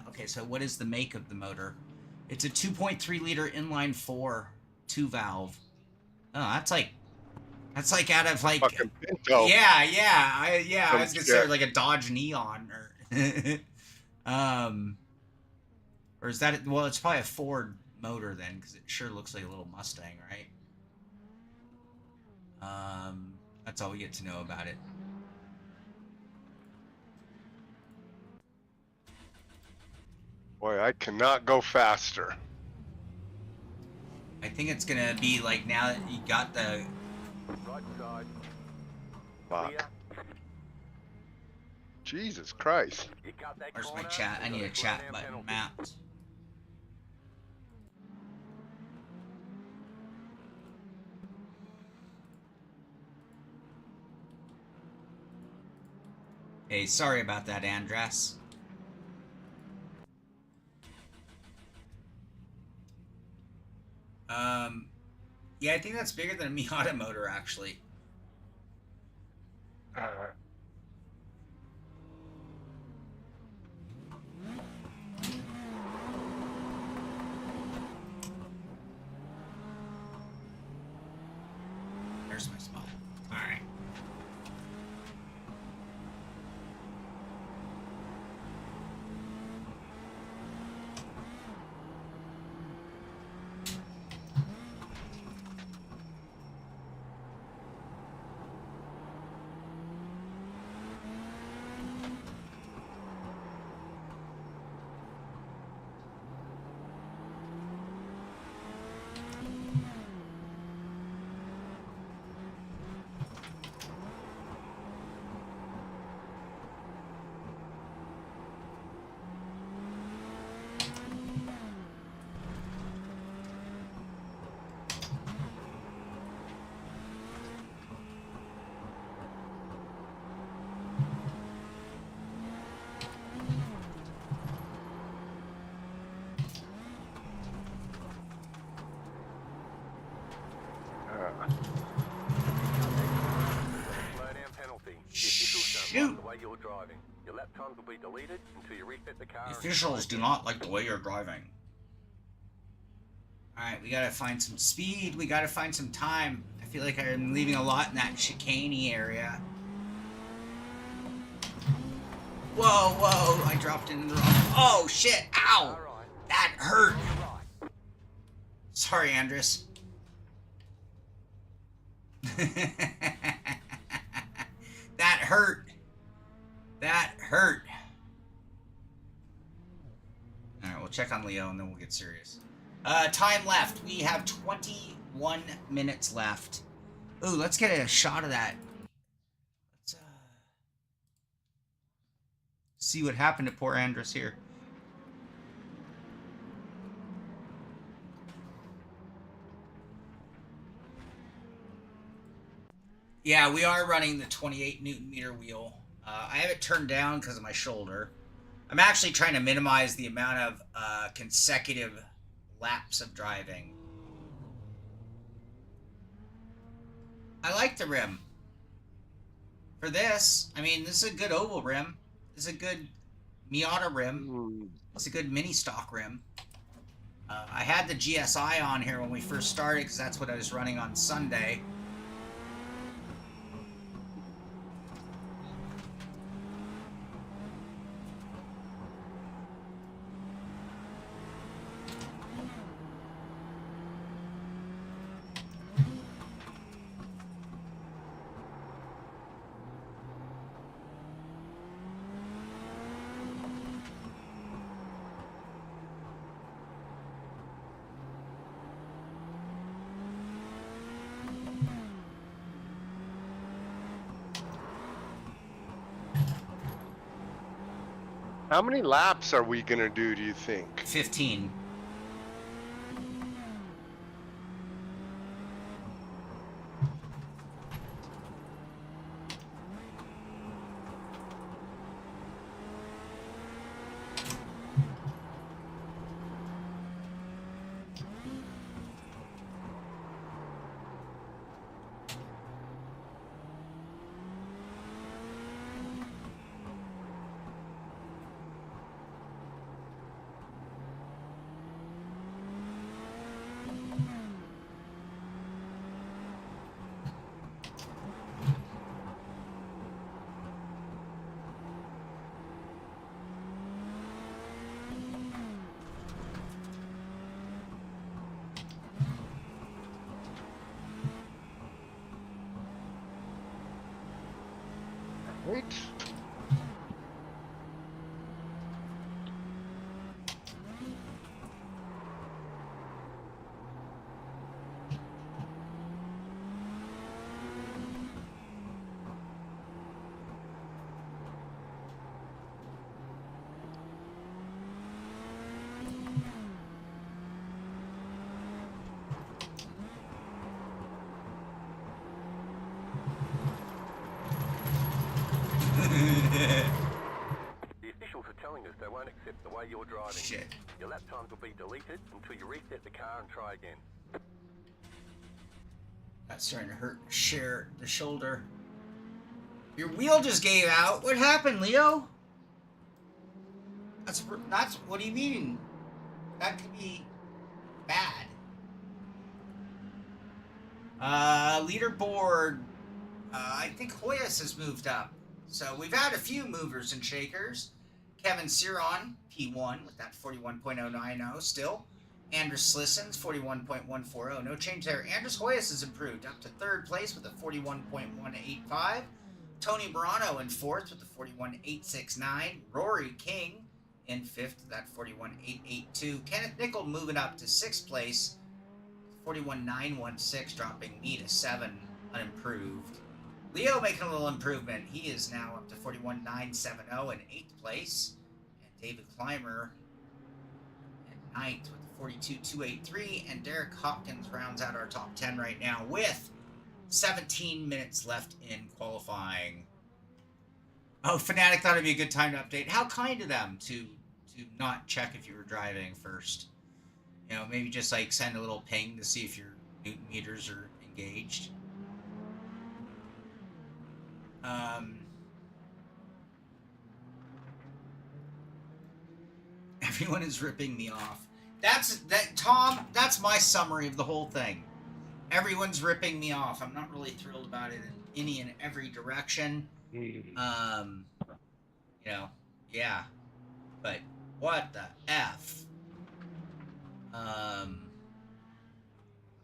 Okay, so what is the make of the motor? It's a 2.3 liter inline 4 2-valve. Oh, that's like out of like Fucking Pinto. I was gonna say shit. like a Dodge Neon or is that well? It's probably a Ford motor then, because it sure looks like a little Mustang, right? That's all we get to know about it. Boy, I cannot go faster. I think it's gonna be like now that you got the. Right side. Fuck. Clear. Jesus Christ. You cut that Where's my corner, chat? I you've need got a slow chat down button penalty. mapped. Hey, sorry about that, Andres. Yeah, I think that's bigger than a Miata motor, actually. There's my spot. All right. Slow down penalty. The officials don't Shoot. like the way you're driving. Your lap times will be deleted until you reset the car. The and officials start do not like the way you're driving. Alright, we gotta find some speed. We gotta find some time. I feel like I'm leaving a lot in that chicane area. Whoa, whoa, I dropped into the wrong. Oh, shit, ow! All right. That hurt! On your right. Sorry, Andres. That hurt. That hurt. Alright, we'll check on Leo and then we'll get serious. Time left. We have 21 minutes left. Ooh, let's get a shot of that. Let's see what happened to poor Andres here. Yeah, we are running the 28 Newton meter wheel. I have it turned down because of my shoulder. I'm actually trying to minimize the amount of consecutive laps of driving. I like the rim. For this, I mean, this is a good oval rim. This is a good Miata rim. It's a good mini stock rim. I had the GSI on here when we first started because that's what I was running on Sunday. How many laps are we gonna do you think? 15. Right. The officials are telling us they won't accept the way you're driving. Shit. Your lap times will be deleted until you reset the car and try again. That's starting to hurt the shoulder. Your wheel just gave out. What happened, Leo? That's what do you mean? That could be bad. Leaderboard. I think Hoyas has moved up. So we've had a few movers and shakers. Kevin Ciron, P1 with that 41.090 still. Andres Slissons, 41.140. No change there. Andres Hoyas has improved up to third place with a 41.185. Tony Morano in fourth with the 41.869. Rory King in fifth with that 41.882. Kenneth Nickel moving up to sixth place, 41.916, dropping me to 7, unimproved. Leo making a little improvement. He is now up to 41.970 in 8th place. And David Clymer in 9th with 42.283. And Derek Hopkins rounds out our top 10 right now with 17 minutes left in qualifying. Oh, Fnatic thought it'd be a good time to update. How kind of them to not check if you were driving first. You know, maybe just like send a little ping to see if your Newton meters are engaged. Everyone is ripping me off. Tom, that's my summary of the whole thing. Everyone's ripping me off. I'm not really thrilled about it in any and every direction. You know, yeah. But what the F? I'm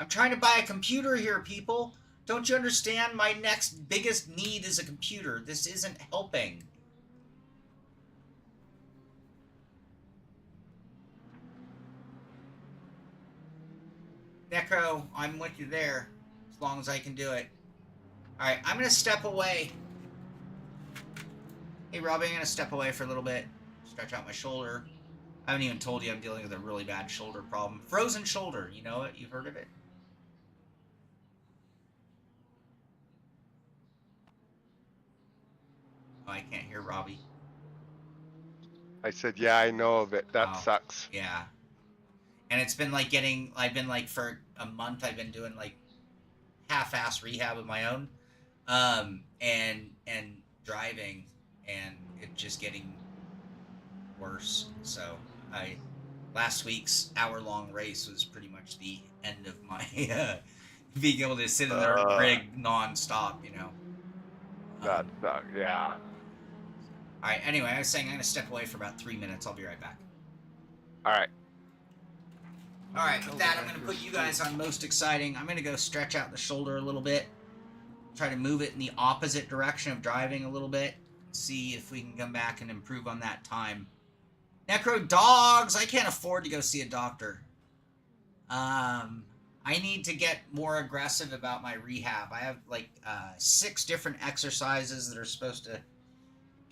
trying to buy a computer here, people. Don't you understand? My next biggest need is a computer. This isn't helping. Necro, I'm with you there, as long as I can do it. Alright, I'm going to step away. Hey, Robbie, I'm going to step away for a little bit. Stretch out my shoulder. I haven't even told you I'm dealing with a really bad shoulder problem. Frozen shoulder, you know it? You've heard of it? Oh, I can't hear Robbie. I said, yeah, I know of it. That sucks. Yeah. And it's been like I've been like for a month, I've been doing like half-ass rehab of my own. And driving, and it's just getting worse. So last week's hour-long race was pretty much the end of my being able to sit in the rig non-stop, you know. Yeah. All right. Anyway, I was saying I'm gonna step away for about 3 minutes. I'll be right back. All right. All right. With that, I'm gonna put you guys on most exciting. I'm gonna go stretch out the shoulder a little bit, try to move it in the opposite direction of driving a little bit, see if we can come back and improve on that time. Necro dogs. I can't afford to go see a doctor. I need to get more aggressive about my rehab. I have like 6 different exercises that are supposed to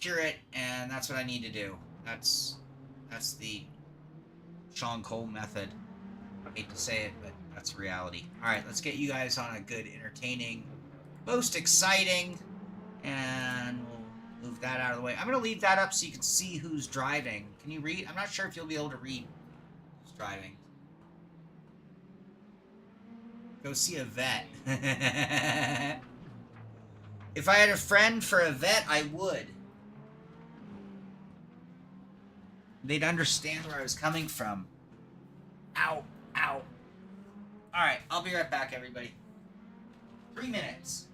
cure it, and that's what I need to do. That's the Sean Cole method. I hate to say it, but that's reality. All right, let's get you guys on a good, entertaining, most exciting, and we'll move that out of the way. I'm gonna leave that up so you can see who's driving. Can you read? I'm not sure if you'll be able to read who's driving. Go see a vet. If I had a friend for a vet, I would. They'd understand where I was coming from. Ow. Ow. Alright, I'll be right back, everybody. 3 minutes.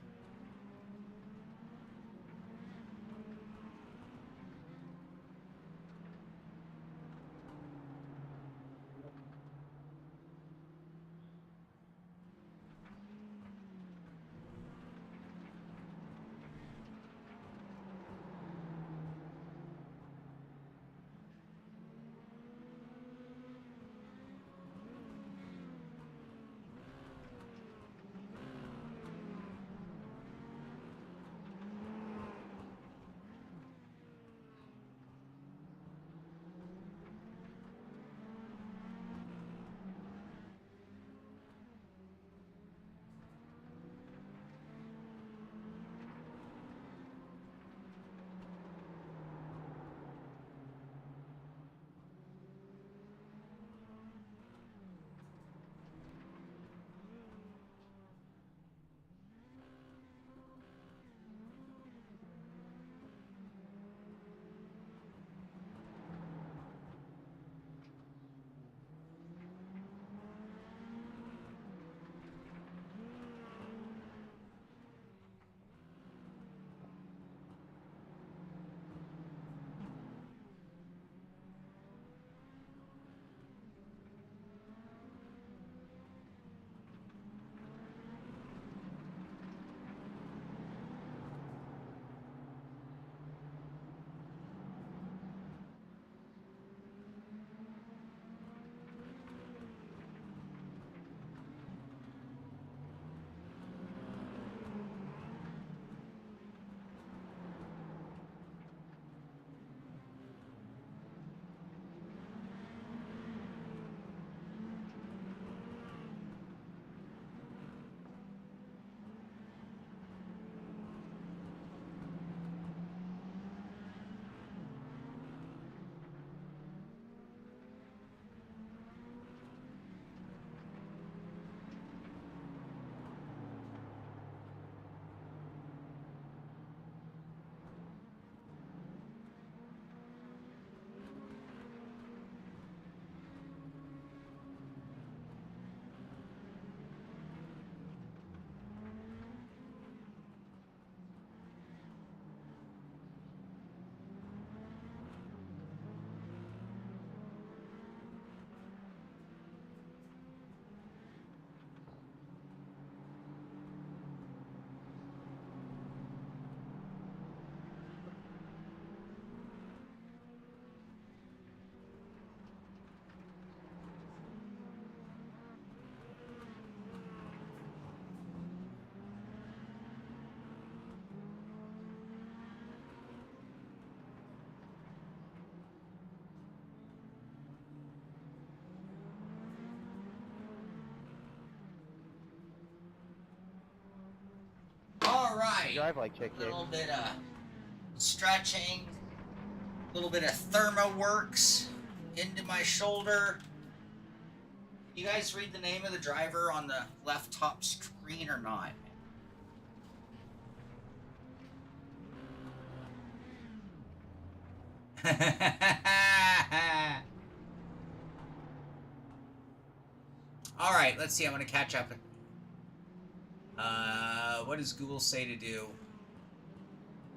All right. Drive like A Chicane. little bit of stretching, a little bit of thermo works into my shoulder. You guys read the name of the driver on the left top screen or not? All right, let's see. I'm gonna catch up. What does Google say to do?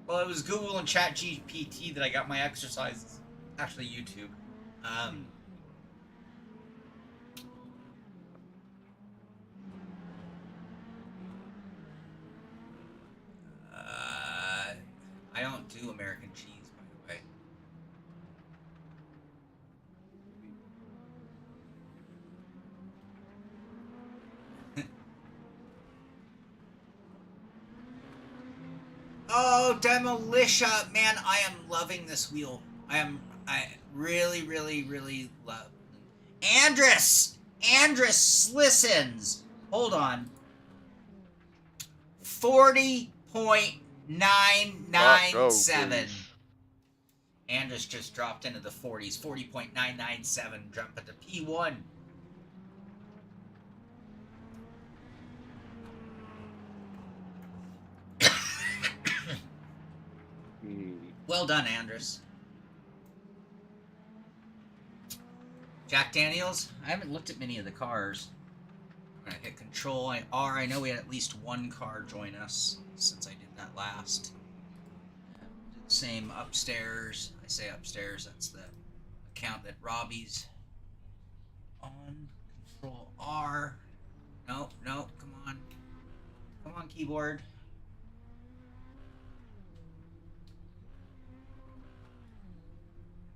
Well, it was Google and ChatGPT that I got my exercises. Actually, YouTube. I don't do American cheese, by the way. Oh, Demolitia, man, I am loving this wheel. I really, really, really love Andrus. Andrus listens. Hold on. 40.997. Andrus just dropped into the 40s. 40.997. Jump into P1. Well done, Andrus. Jack Daniels? I haven't looked at many of the cars. I'm gonna hit Control R. I know we had at least one car join us since I did that last. Did the same upstairs. I say upstairs, that's the account that Robbie's on. Control R. No, no, come on. Come on, keyboard.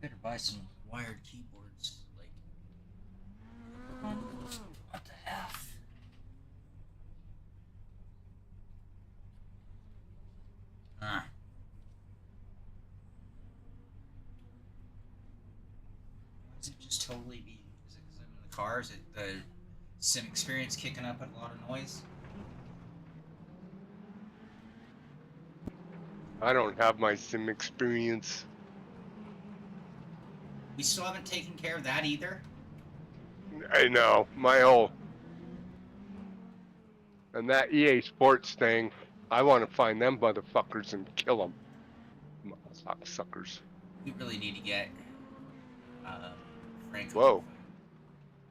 Better buy some wired keyboards. Like, what the F? Ah. Why does it just totally be? Is it because I'm in the car? Is it the sim experience kicking up a lot of noise? I don't have my sim experience. We still haven't taken care of that either. I know, my whole... And that EA Sports thing, I want to find them motherfuckers and kill them. Suckers. We really need to get Franco. Whoa.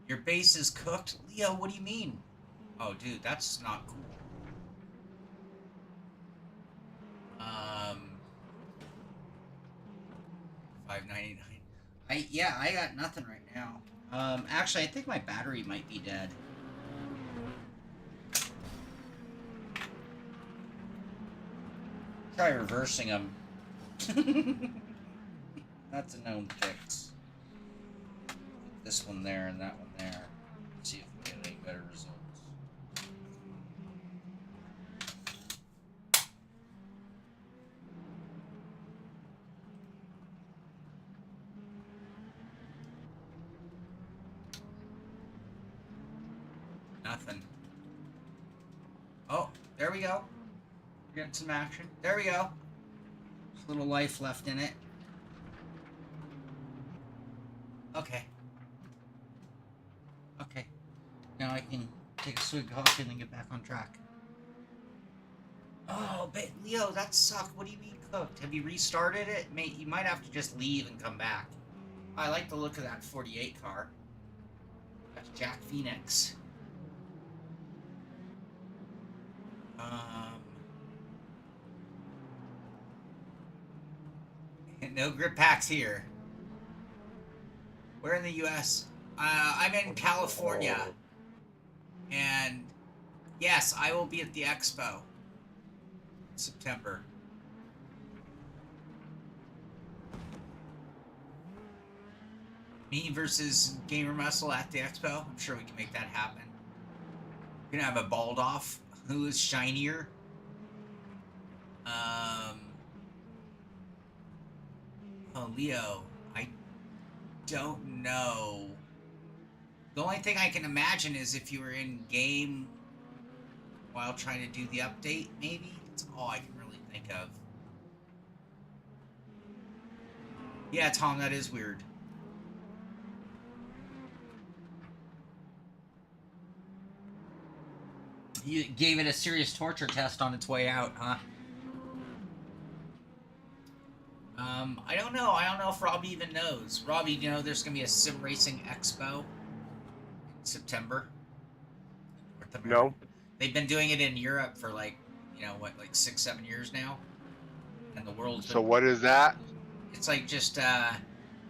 Your base is cooked? Leo, what do you mean? Oh, dude, that's not cool. $5.99. Yeah, I got nothing right now. Actually, I think my battery might be dead. Try reversing them. That's a known fix. Put this one there and that one there. See if we get any better results. Nothing. Oh, there we go. We're getting some action. There we go. There's a little life left in it. Okay. Okay. Now I can take a swig of coffee and then get back on track. Oh, but Leo, that sucked. What do you mean cooked? Have you restarted it? You might have to just leave and come back. I like the look of that 48 car. That's Jack Phoenix. No grip packs here. We're in the U.S. I'm in California. And yes, I will be at the expo in September. Me versus Gamer Muscle at the expo. I'm sure we can make that happen. We're gonna have a bald off. Who is shinier? Oh, Leo, I don't know. The only thing I can imagine is if you were in game while trying to do the update, maybe. That's all I can really think of. Yeah, Tom, that is weird. You gave it a serious torture test on its way out, huh? I don't know. I don't know if Robbie even knows. Robbie, you know there's going to be a sim racing expo in September? No. They've been doing it in Europe for like, you know, what, like 6-7 years now? And the world's So what is that? It's like just a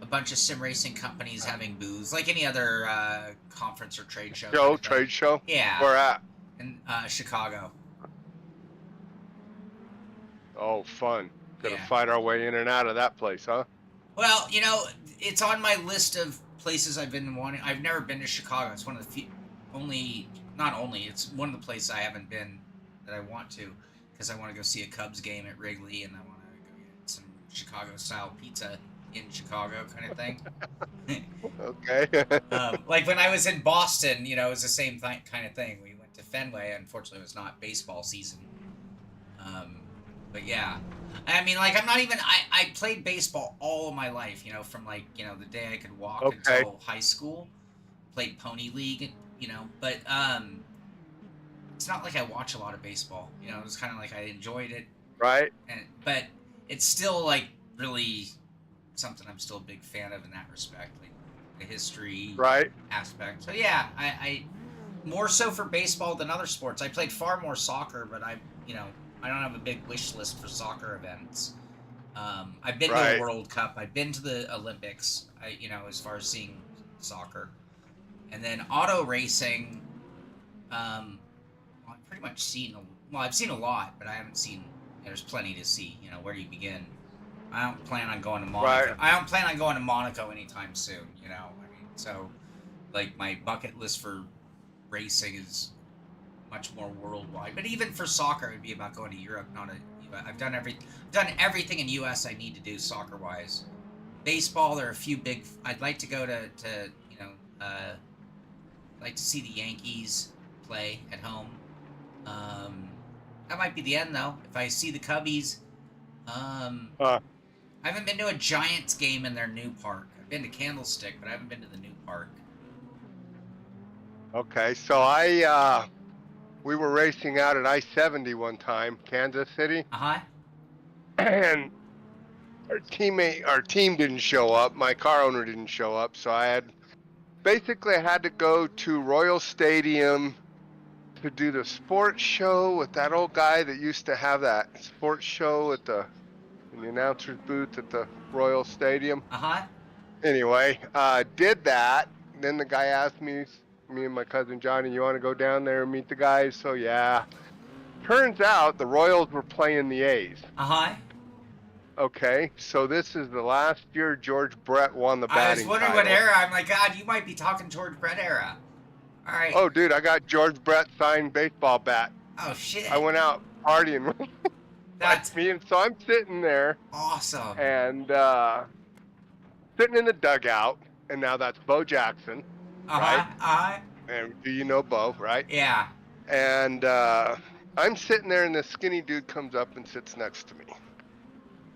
bunch of sim racing companies having booths, like any other conference or trade show. Trade show? Yeah. Where at? In Chicago. Oh, fun. Gonna Yeah. fight our way in and out of that place, huh? Well, you know, it's on my list of places I've been wanting. I've never been to Chicago. It's one of the few, it's one of the places I haven't been that I want to, because I want to go see a Cubs game at Wrigley, and I want to go get some Chicago-style pizza. in Chicago kind of thing. Okay. Like when I was in Boston, you know, it was the same kind of thing. We went to Fenway. Unfortunately, it was not baseball season. But yeah, I mean, like I'm not even. I played baseball all of my life. You know, from like the day I could walk Okay. until high school. Played pony league, you know, but it's not like I watch a lot of baseball. You know, it was kind of like I enjoyed it, Right. but it's still like really something I'm still a big fan of in that respect, like the history Right. aspect. So yeah, I more so for baseball than other sports. I played far more soccer, but I don't have a big wish list for soccer events. I've been to a Right. World Cup. I've been to the Olympics. As far as seeing soccer, and then auto racing. Well, I've pretty much seen. I've seen a lot, but I haven't seen. There's plenty to see. You know, where do you begin? I don't plan on going to Monaco. Right. I don't plan on going to Monaco anytime soon. You know, I mean, so like my bucket list for racing is much more worldwide. But even for soccer, it'd be about going to Europe. I've done everything in U.S. I need to do soccer wise. Baseball, there are a few big. I'd like to go to like to see the Yankees play at home. That might be the end though. If I see the Cubbies, I haven't been to a Giants game in their new park. I've been to Candlestick, but I haven't been to the new park. Okay. So we were racing out at I-70 one time, Kansas City, and our team didn't show up. My car owner didn't show up, so I had to go to Royal Stadium to do the sports show with that old guy that used to have that sports show in the announcer's booth at the Royal Stadium. Anyway, did that. Then the guy asked me and my cousin Johnny, you want to go down there and meet the guys? So yeah. Turns out the Royals were playing the A's. Okay, so this is the last year George Brett won the batting I was wondering title. what era. I'm like, God, you might be talking George Brett era. All right. Oh, dude, I got George Brett signed baseball bat. Oh shit. I went out partying with That's me, and so I'm sitting there awesome. and sitting in the dugout, and now that's Bo Jackson, right? And do you know Bo, right? Yeah. And I'm sitting there, and this skinny dude comes up and sits next to me.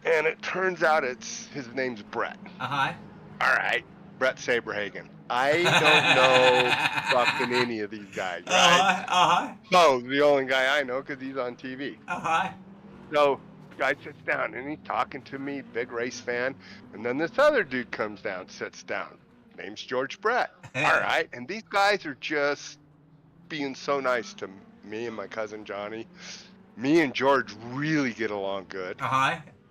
And it turns out his name's Brett. All right, Brett Saberhagen. I don't know fucking any of these guys, right? Bo's the only guy I know because he's on TV. So guy sits down and he's talking to me, big race fan. And then this other dude comes down, sits down. Name's George Brett. All right, and these guys are just being so nice to me and my cousin Johnny. Me and George really get along good.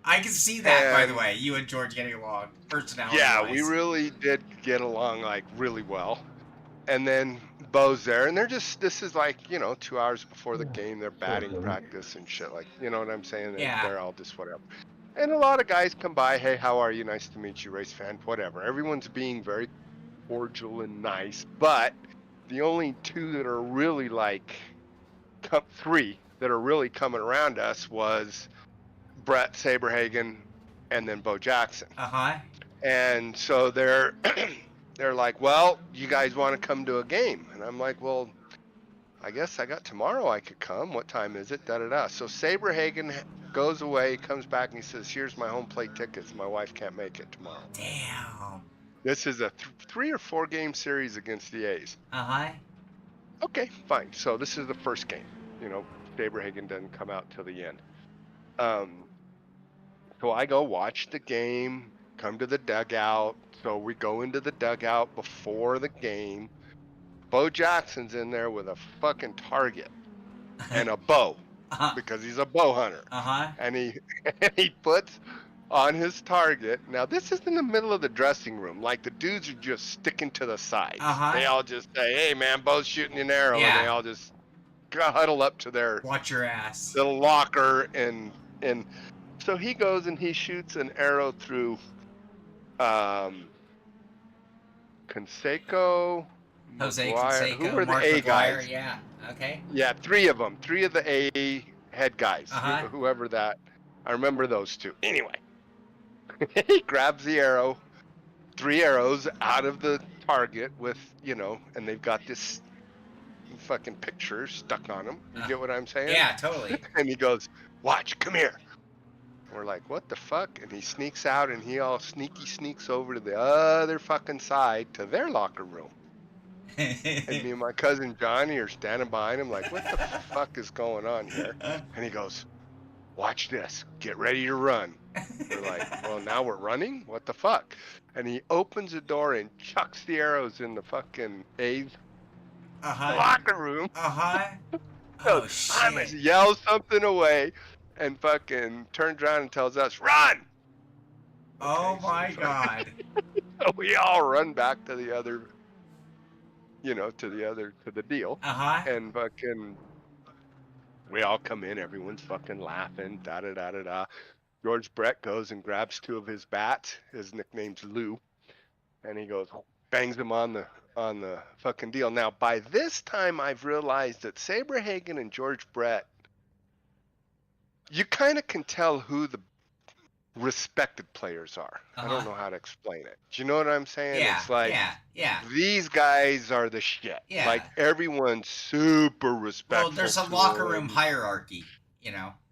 I can see that, by the way. You and George getting along, personality. Yeah, wise. we really did get along like really well. And then Bo's there, and this is like 2 hours before the game. They're batting practice and shit, like you know what I'm saying. Yeah. They're all just whatever. And a lot of guys come by. Hey, how are you? Nice to meet you, race fan. Whatever. Everyone's being very cordial and nice, but the only two that are really three that are really coming around us was Brett Saberhagen and then Bo Jackson. And so they're like, well, you guys want to come to a game? And I'm like, well, I guess I got tomorrow I could come. What time is it? Da-da-da. So Saberhagen goes away, comes back, and he says, here's my home plate tickets. My wife can't make it tomorrow. Damn. This is a 3 or 4 game series against the A's. Okay, fine. So this is the first game. Saberhagen doesn't come out till the end. So I go watch the game, come to the dugout. So we go into the dugout before the game. Bo Jackson's in there with a fucking target and a bow because he's a bow hunter. And he puts on his target. Now this is in the middle of the dressing room. Like the dudes are just sticking to the sides. They all just say, "Hey man, Bo's shooting an arrow," and they all just huddle up to their watch your ass little locker and. So he goes and he shoots an arrow through Canseco, Jose McGuire. Canseco, Who were the Mark A McGuire, guys? Yeah. Okay. Yeah, 3 of them. 3 of the A head guys. Whoever that. I remember those 2. Anyway. he grabs the arrow, 3 arrows out of the target with, and they've got this fucking picture stuck on them. You get what I'm saying? Yeah, totally. And he goes, "Watch, come here." We're like, "What the fuck?" And he sneaks out, and he all sneaks over to the other fucking side to their locker room. And me and my cousin Johnny are standing behind him like, "What the fuck is going on here?" And he goes, "Watch this. Get ready to run." We're like, "Well, now we're running? What the fuck?" And he opens the door and chucks the arrows in the fucking A's locker room. Oh, Simon shit. yells something away and fucking turns around and tells us, "Run!" Oh my god. So we all run back to the other, to the deal. And fucking, we all come in, everyone's fucking laughing, da-da-da-da-da. George Brett goes and grabs 2 of his bats. His nickname's Lou. And he goes, bangs them on the fucking deal. Now, by this time, I've realized that Saberhagen and George Brett, you kind of can tell who the respected players are. I don't know how to explain it. Do you know what I'm saying? Yeah, It's like, yeah. these guys are the shit. Yeah. Like, everyone's super respectful. Well, there's a to locker them. room hierarchy,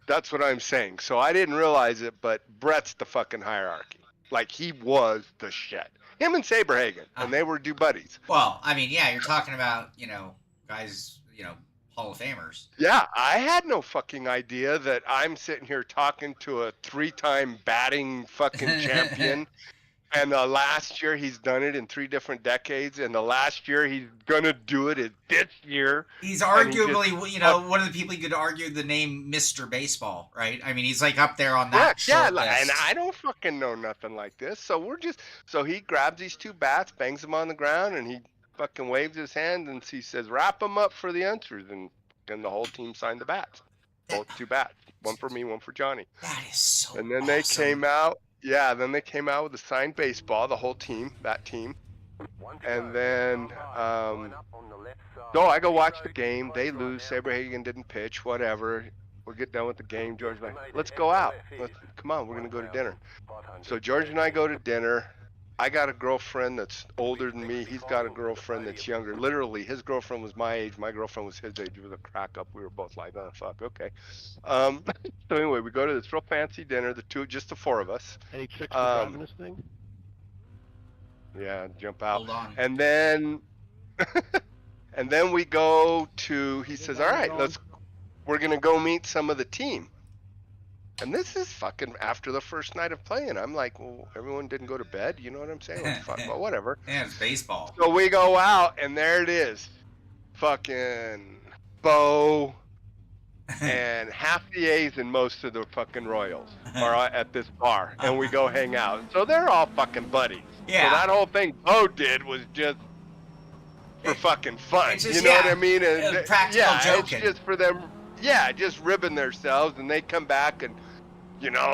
That's what I'm saying. So I didn't realize it, but Brett's the fucking hierarchy. Like, he was the shit. Him and Saberhagen, and they were buddies. Well, I mean, yeah, you're talking about, guys, Hall of Famers. Yeah, I had no fucking idea that I'm sitting here talking to a 3-time batting fucking champion. And the last year he's done it in 3 different decades, and the last year he's gonna do it is this year. He's arguably, one of the people you could argue the name Mr. Baseball, right? I mean, he's like up there on that short list. And I don't fucking know nothing like this. So he grabs these 2 bats, bangs them on the ground, and he fucking waves his hand and he says, "Wrap them up for the answers," and the whole team signed the bats, both 2 bats, one for me, one for Johnny. That is so. And then awesome. they came out. Yeah, then they came out with a signed baseball, the whole team, that team. And then, so I go watch the game. They lose. Saberhagen didn't pitch, whatever. We get done with the game. George's like, "Let's go out. Come on, we're going to go to dinner." So George and I go to dinner. I got a girlfriend that's older than me. He's got a girlfriend that's younger. Literally, his girlfriend was my age. My girlfriend was his age. It was a crack up. We were both like, "Oh, fuck, okay." So anyway, we go to this real fancy dinner, just the 4 of us. Any tricks for driving this thing? Yeah, jump out. Hold on. And then, and then we go to, he says, "All right, we're going to go meet some of the team." And this is fucking after the first night of playing. I'm like, well, everyone didn't go to bed. You know what I'm saying? What the fuck? Well, whatever. Yeah, it's baseball. So we go out, and there it is. Fucking Bo and half the A's and most of the fucking Royals are at this bar. And we go hang out. So they're all fucking buddies. Yeah. So that whole thing Bo did was just for fucking fun. It's just, you know what I mean? And practical joking. It's just for them. Yeah, just ribbing themselves, and they come back and,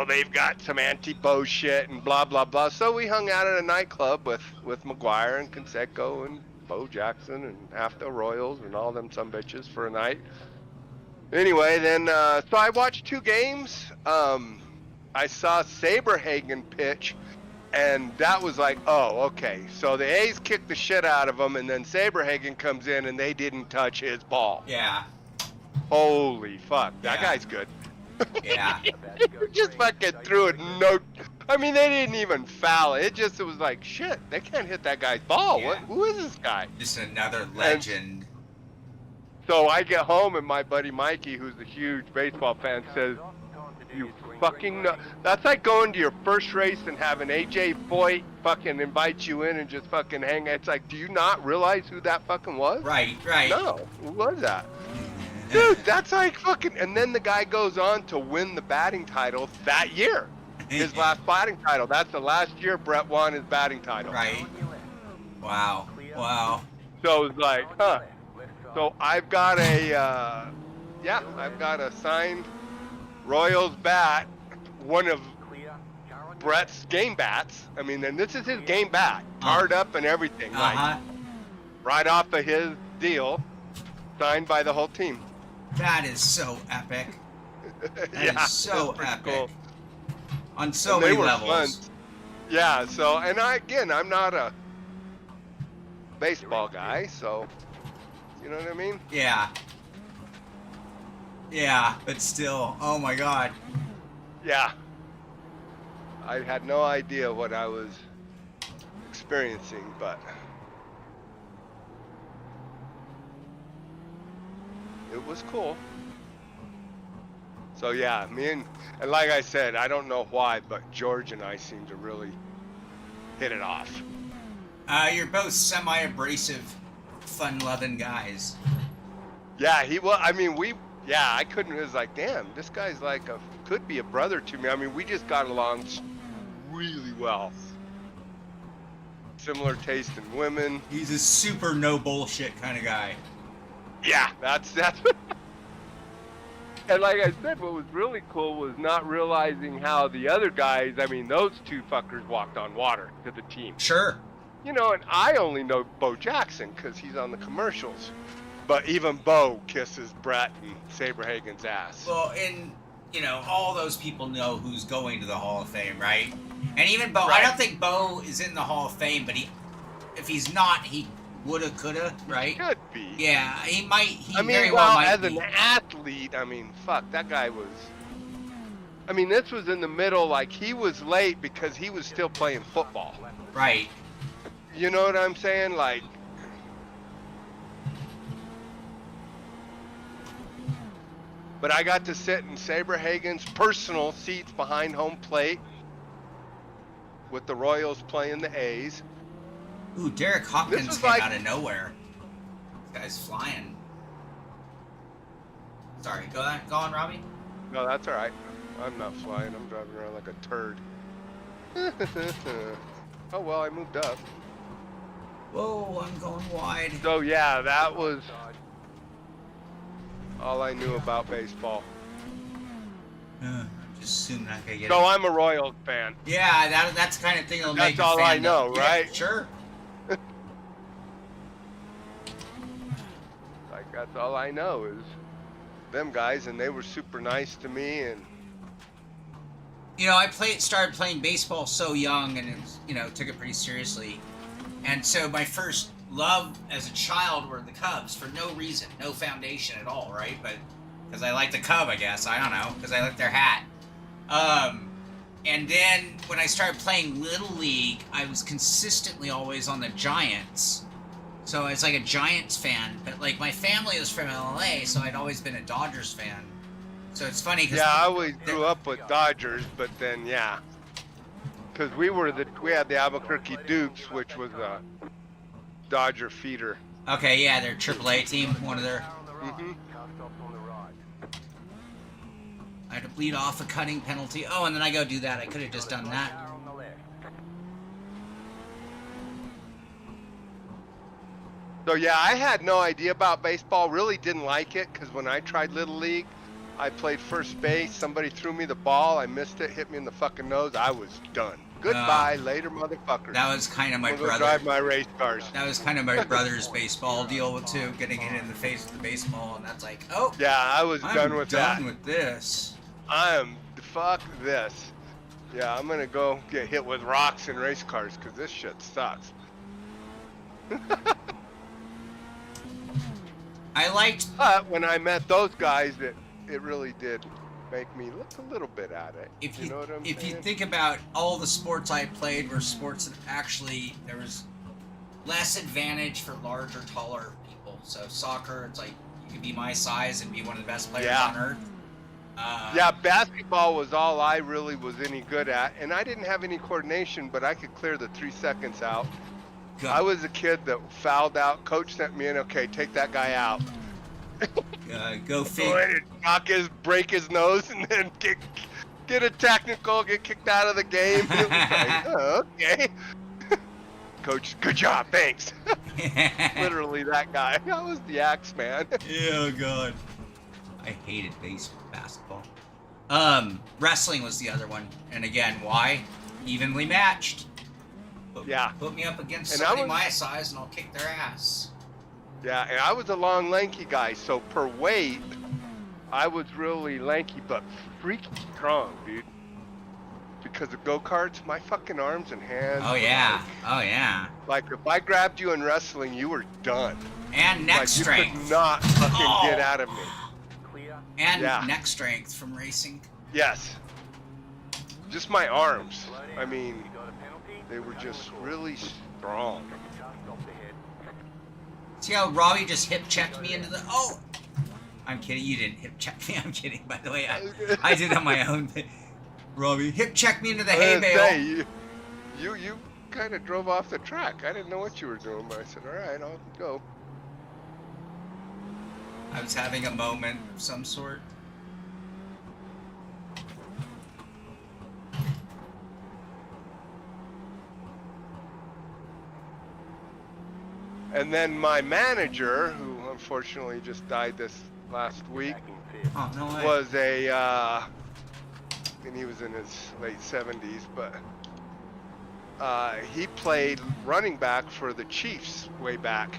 they've got some anti-Bo shit and blah, blah, blah. So we hung out at a nightclub with McGuire and Canseco and Bo Jackson and half the Royals and all them sumbitches for a night. Anyway, then, so I watched 2 games. I saw Saberhagen pitch, and that was like, oh, okay. So the A's kicked the shit out of him, and then Saberhagen comes in, and they didn't touch his ball. Yeah. Holy fuck, that Yeah. guy's good. Yeah. Just fucking threw it. I mean, they didn't even foul it. It was like, shit, they can't hit that guy's ball. Yeah. Who is this guy? Just another legend. So I get home, and my buddy Mikey, who's a huge baseball fan, says, "You fucking know." That's like going to your first race and having AJ Foyt fucking invite you in and just fucking hang. It's like, do you not realize who that fucking was? Right. No, who was that? Dude, that's like fucking. And then the guy goes on to win the batting title that year. His last batting title. That's the last year Brett won his batting title. Right. Wow. So it's like, huh. So I've got I've got a signed Royals bat, one of Brett's game bats. I mean, and this is his game bat, tarred up and everything, like right off of his deal, signed by the whole team. That is so epic. That Yeah, is so that's pretty epic. cool. On so And they many were levels. fun. Yeah, so, and I'm not a baseball guy, so, you know what I mean? Yeah. Yeah, but still, oh my god. Yeah. I had no idea what I was experiencing, but it was cool. So yeah, and like I said, I don't know why, but George and I seem to really hit it off. You're both semi-abrasive, fun-loving guys. Yeah, he was. I mean, I couldn't. It was like, damn, this guy's like could be a brother to me. I mean, we just got along really well. Similar taste in women. He's a super no bullshit kind of guy. Yeah, that's. And like I said, what was really cool was not realizing how the other guys, I mean, those two fuckers walked on water to the team. Sure. You know, and I only know Bo Jackson because he's on the commercials. But even Bo kisses Brett and Saberhagen's ass. Well, and, you know, all those people know who's going to the Hall of Fame, right? And even Bo, Right. I don't think Bo is in the Hall of Fame, but if he's not, he woulda, coulda, right? Could be. Yeah, he might. He I mean, very well might as be. an athlete, I mean, fuck, that guy was. I mean, this was in the middle, like, he was late because he was still playing football. Right. You know what I'm saying? Like. But I got to sit in Saberhagen's personal seats behind home plate with the Royals playing the A's. Ooh, Derek Hopkins is came like- out of nowhere. This guy's flying. Sorry, go on, Robbie. No, that's all right. I'm not flying. I'm driving around like a turd. Oh, well, I moved up. Whoa, I'm going wide. So, yeah, that was all I knew about baseball. I'm just assuming I can get So it. I'm a Royals fan. Yeah, that's the kind of thing that'll That's make a all fan I know, of- yeah, right? Sure. Like, that's all I know is them guys, and they were super nice to me. And You know, started playing baseball so young, and it was, you know, took it pretty seriously. And so my first love as a child were the Cubs for no reason, no foundation at all, right? But because I like the Cub, I guess. I don't know, because I like their hat. And then when I started playing Little League, I was consistently always on the Giants. So I was like a Giants fan, but like my family was from LA, so I'd always been a Dodgers fan. So it's funny because yeah, I always grew up with Dodgers, but then yeah, because we had the Albuquerque Dukes, which was a Dodger feeder. Okay, yeah, their AAA team, one of their. Mm-hmm. I had to bleed off a cutting penalty. Oh, and then I go do that. I could have just done that. So yeah, I had no idea about baseball. Really didn't like it because when I tried Little League, I played first base. Somebody threw me the ball. I missed it. Hit me in the fucking nose. I was done. Goodbye, later, motherfucker. That was kind of my I'm gonna brother. drive my race cars. That was kind of my brother's baseball deal too, getting hit in the face with the baseball, and that's like, oh, Yeah, I was I'm done with that. done with this. Fuck this. Yeah, I'm gonna go get hit with rocks and race cars because this shit sucks. I liked. But when I met those guys, it really did make me look a little bit at it. If you know what I'm if saying? you think about all the sports I played were sports that actually there was less advantage for larger, taller people. So soccer, it's like you could be my size and be one of the best players Yeah. on earth. Yeah, basketball was all I really was any good at, and I didn't have any coordination, but I could clear the 3 seconds out. I was a kid that fouled out. Coach sent me in. Okay, take that guy out. Go Go fig. ahead and break his nose, and then get a technical, get kicked out of the game. It was like, oh, okay. Coach, good job, thanks. Literally that guy. I was the axe man. Oh god. I hated basketball. Wrestling was the other one. And again, why? Evenly matched. Yeah. Put me up against And I somebody was- my size and I'll kick their ass. Yeah, and I was a long, lanky guy, so per weight, I was really lanky, but freaking strong, dude. because the go-karts, my fucking arms and hands. Oh were yeah. Oh yeah. Like if I grabbed you in wrestling, you were done. And neck Like you strength. could not fucking get out of me. Clear. And Yeah. neck strength from racing. Yes. Just my arms. Slow down. I mean, You got a penalty? they were Go just to the really strong. court. Just off the head. See how Robbie just hip checked me into the. Oh! I'm kidding. You didn't hip check me. I'm kidding. By the way, I did on my own. Robbie hip checked me into the hay I was gonna bale. say, you kind of drove off the track. I didn't know what you were doing, but I said, all right, I'll go. I was having a moment of some sort. And then my manager, who unfortunately just died this last week, Back in fifth. Oh no way. was and he was in his late 70s, but he played running back for the Chiefs way back.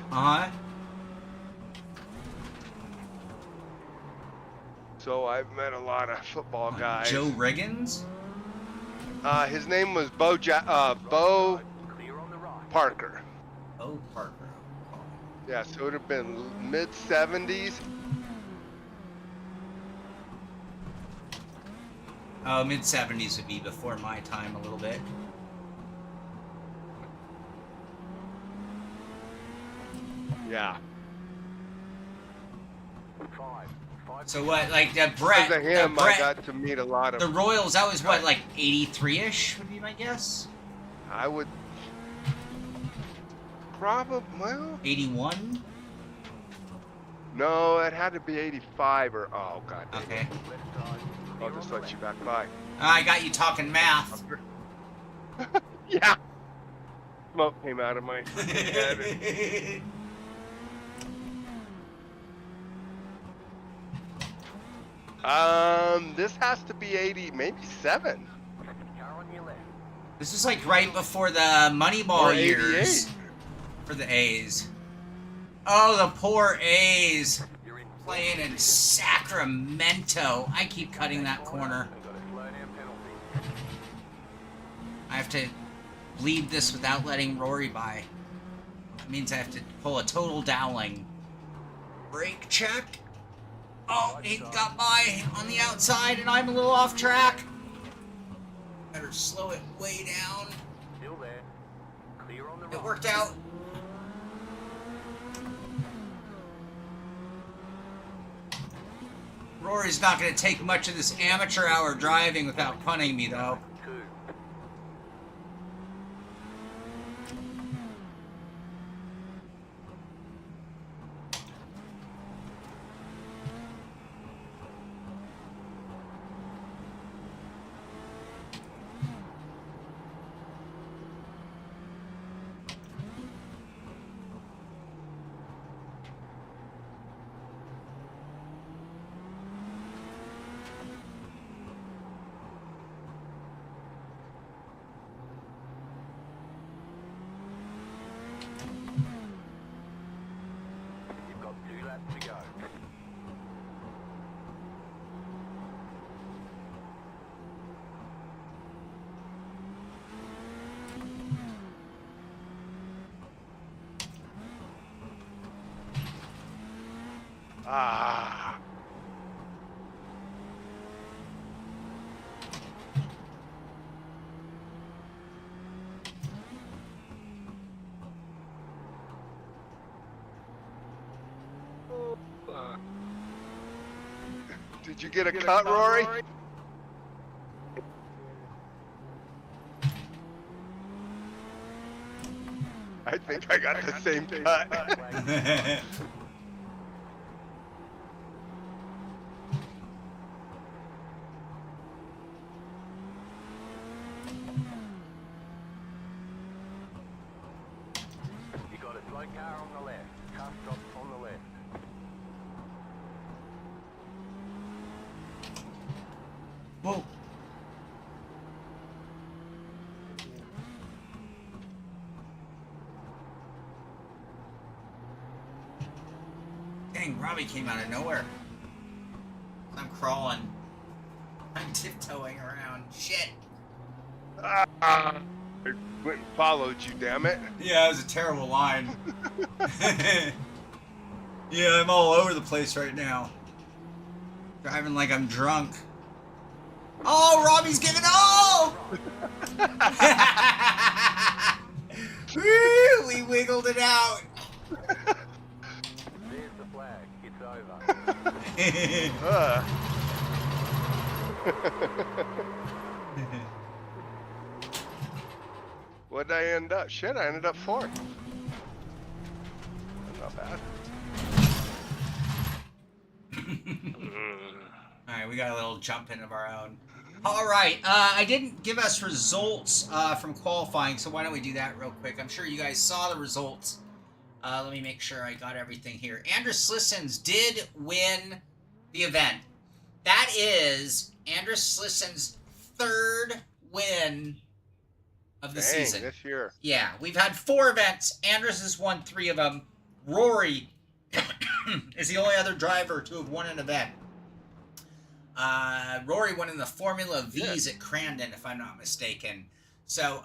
So I've met a lot of football guys. Joe Riggins? His name was Bo Clear on the right. Parker. Oh, Parker. Yeah, so it would have been mid 70s. Oh, mid 70s would be before my time a little bit. Yeah. Five. So what, like the Brett? Because of him, the Brett, I got to meet a lot the of. Royals. That was what, like 83ish would be my guess. I would. Probably. Well, 81. no, it had to be 85 or. Oh, God. dang it. Okay. Left side. I'll just let you back by. I got you talking math. Yeah. Smoke came out of my head. This has to be 80, maybe 7. Car on your left. This is like right before the Moneyball Or years 88. for the A's. Oh, the poor A's You're in. playing in Sacramento. I keep cutting that corner. And got a slow down penalty. I have to bleed this without letting Rory by. That means I have to pull a total Dowling. Brake check. Oh, he got by on the outside and I'm a little off track. Better slow it way down. Still there. Clear on the right. It worked out. Rory's not going to take much of this amateur hour driving without punting me, though. 2. You've got 2 laps to go. Ah. Did you get a cut, Rory? I think I got the same cut. You got a slow car on the left. Car stop on the left. Whoa. Dang, Robbie came out of nowhere. I'm crawling. I'm tiptoeing around. Shit. I went and followed you, damn it. Yeah, it was a terrible line. Yeah, I'm all over the place right now. Driving like I'm drunk. Oh, Robbie's giving all! Woo, we wiggled it out. There's the flag. It's over. What'd I end up? Shit, I ended up fourth. Not bad. Alright, we got a little jump in of our own. Alright, I didn't give us results from qualifying, so why don't we do that real quick? I'm sure you guys saw the results. Let me make sure I got everything here. Andrus Slissons did win the event. That is Andrus Slissons' third win of the season. This year. Yeah, we've had 4 events. Andrus has won 3 of them. Rory is the only other driver to have won an event. Rory won in the Formula V's at Crandon, if I'm not mistaken. So,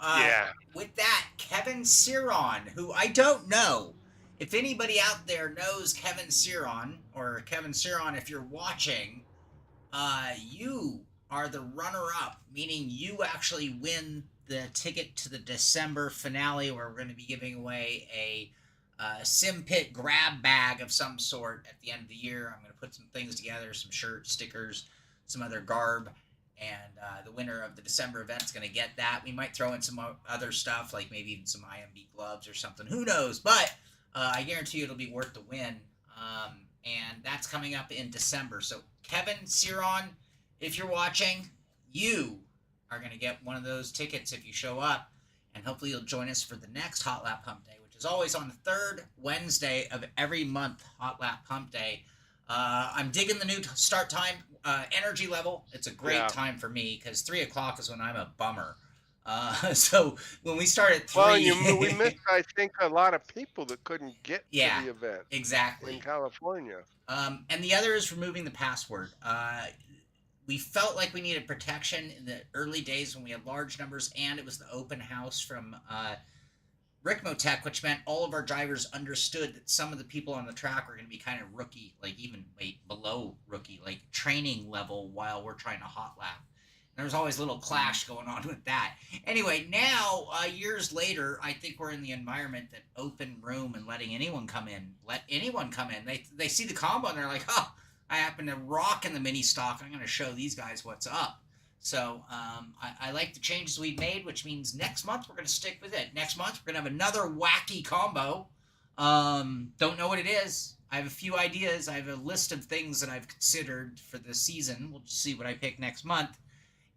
with that, Kevin Ciron, who I don't know. If anybody out there knows Kevin Ciron, or Kevin Ciron, if you're watching, you are the runner-up, meaning you actually win the ticket to the December finale, where we're going to be giving away a Simpit grab bag of some sort at the end of the year. I'm going to put some things together, some shirts, stickers, some other garb, and the winner of the December event is going to get that. We might throw in some other stuff, like maybe even some IMB gloves or something. Who knows? But I guarantee you it'll be worth the win. And that's coming up in December. So Kevin Ciron, if you're watching, you are going to get one of those tickets if you show up. And hopefully you'll join us for the next Hot Lap Pump Day, which is always on the 3rd Wednesday of every month, Hot Lap Pump Day. I'm digging the new start time, energy level. It's a great time for me because 3 o'clock is when I'm a bummer. So when we start at 3... Well, we missed, I think, a lot of people that couldn't get to the event. Exactly. In California. And the other is removing the password. We felt like we needed protection in the early days when we had large numbers, and it was the open house from Ricmotech, which meant all of our drivers understood that some of the people on the track were going to be kind of rookie, like even below rookie, like training level while we're trying to hot lap. And there was always a little clash going on with that. Anyway, now, years later, I think we're in the environment that open room and letting anyone come in. Let anyone come in. They see the combo and they're like, oh, I happen to rock in the mini stock. I'm going to show these guys what's up. So I like the changes we've made, which means next month we're going to stick with it. Next month we're going to have another wacky combo. Don't know what it is. I have a few ideas. I have a list of things that I've considered for the season. We'll just see what I pick next month.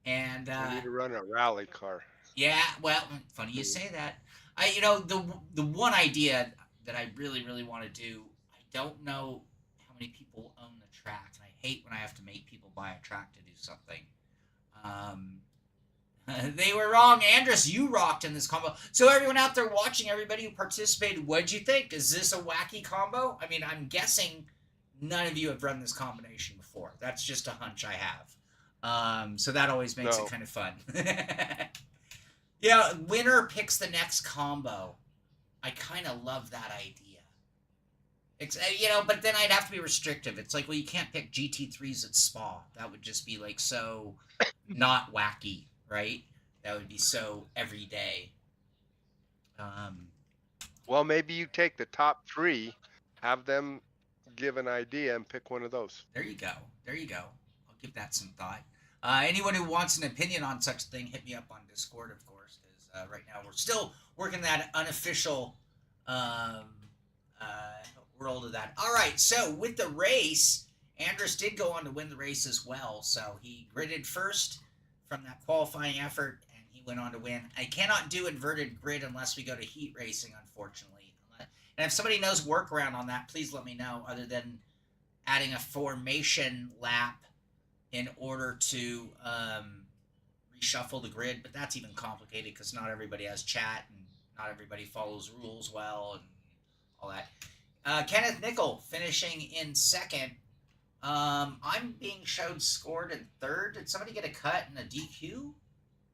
And we need to run a rally car. Yeah, well, funny you say that. The one idea that I really, really want to do, I don't know how many people own the track, and I hate when I have to make people buy a track to do something. They were wrong. Andrus, you rocked in this combo. So everyone out there watching, everybody who participated, what'd you think? Is this a wacky combo? I mean, I'm guessing none of you have run this combination before. That's just a hunch I have. So that always makes it kind of fun. Yeah, winner picks the next combo. I kind of love that idea. But then I'd have to be restrictive. It's like, well, you can't pick GT3s at Spa. That would just be like so not wacky, right? That would be so everyday. Well, maybe you take the top 3, have them give an idea, and pick one of those. There you go. I'll give that some thought. Anyone who wants an opinion on such a thing, hit me up on Discord, of course, because right now we're still working that unofficial world of that. All right, so with the race, Andrus did go on to win the race as well. So he gridded first from that qualifying effort, and he went on to win. I cannot do inverted grid unless we go to heat racing, unfortunately. And if somebody knows workaround on that, please let me know, other than adding a formation lap in order to reshuffle the grid. But that's even complicated because not everybody has chat and not everybody follows rules well and all that. Kenneth Nickel finishing in second. I'm being showed scored in third. Did somebody get a cut and a DQ?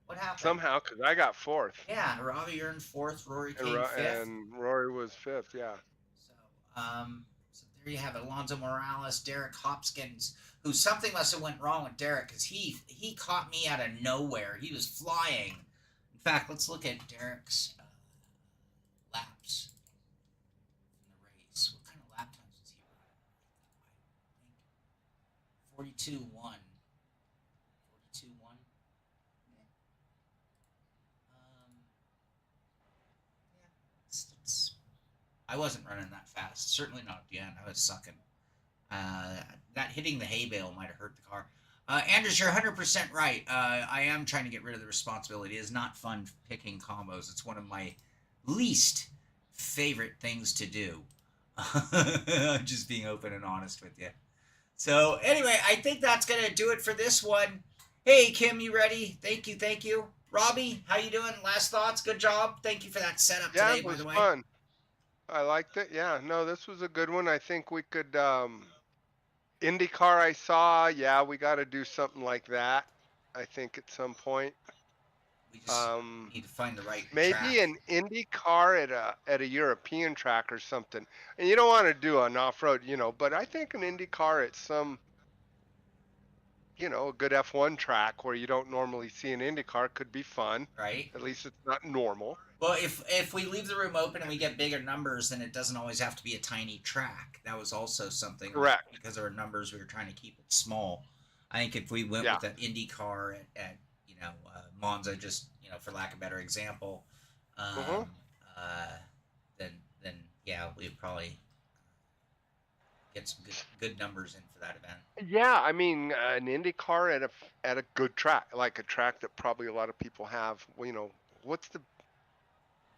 What happened? Somehow, because I got 4th. Yeah, Robbie earned 4th, Rory And, came 5th. and Rory was 5th, yeah. So there you have it. Alonzo Morales, Derek Hopkins, who something must have went wrong with Derek because he caught me out of nowhere. He was flying. In fact, let's look at Derek's laps in the race. What kind of lap times was he running? I think 42-1. 42-1. I wasn't running that fast. Certainly not at the end. I was sucking. That hitting the hay bale might have hurt the car. Andrews, you're 100% right. I am trying to get rid of the responsibility. It is not fun picking combos. It's one of my least favorite things to do. I'm just being open and honest with you. So anyway, I think that's going to do it for this one. Hey, Kim, you ready? Thank you, thank you. Robbie, how you doing? Last thoughts? Good job. Thank you for that setup today, by the way. Fun. I liked it. Yeah, no, this was a good one. I think we could, IndyCar I saw. Yeah, we got to do something like that. I think at some point. We just need to find the right maybe track. an IndyCar at a European track or something. And you don't want to do an off-road, but I think an IndyCar at some, a good F1 track where you don't normally see an IndyCar could be fun. Right. At least it's not normal. Well, if we leave the room open and we get bigger numbers, then it doesn't always have to be a tiny track. That was also something. Correct. Because there were numbers, we were trying to keep it small. I think if we went with an IndyCar at Monza, just for lack of a better example, then yeah, we'd probably get some good numbers in for that event. Yeah, I mean, an IndyCar at a good track, like a track that probably a lot of people have. What's the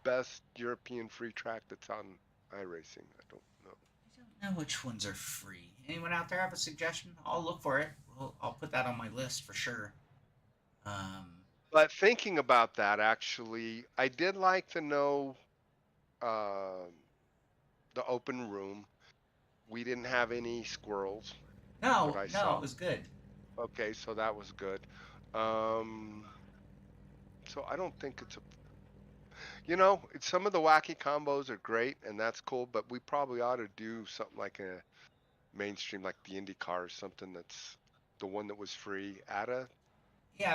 best European free track that's on iRacing? I don't know. I don't know which ones are free. Anyone out there have a suggestion? I'll look for it. I'll put that on my list for sure. But thinking about that, actually, I did like to know the open room. We didn't have any squirrels. No, it was good. Okay, so that was good. So I don't think it's some of the wacky combos are great, and that's cool, but we probably ought to do something like a mainstream, like the IndyCar or something that's the one that was free at a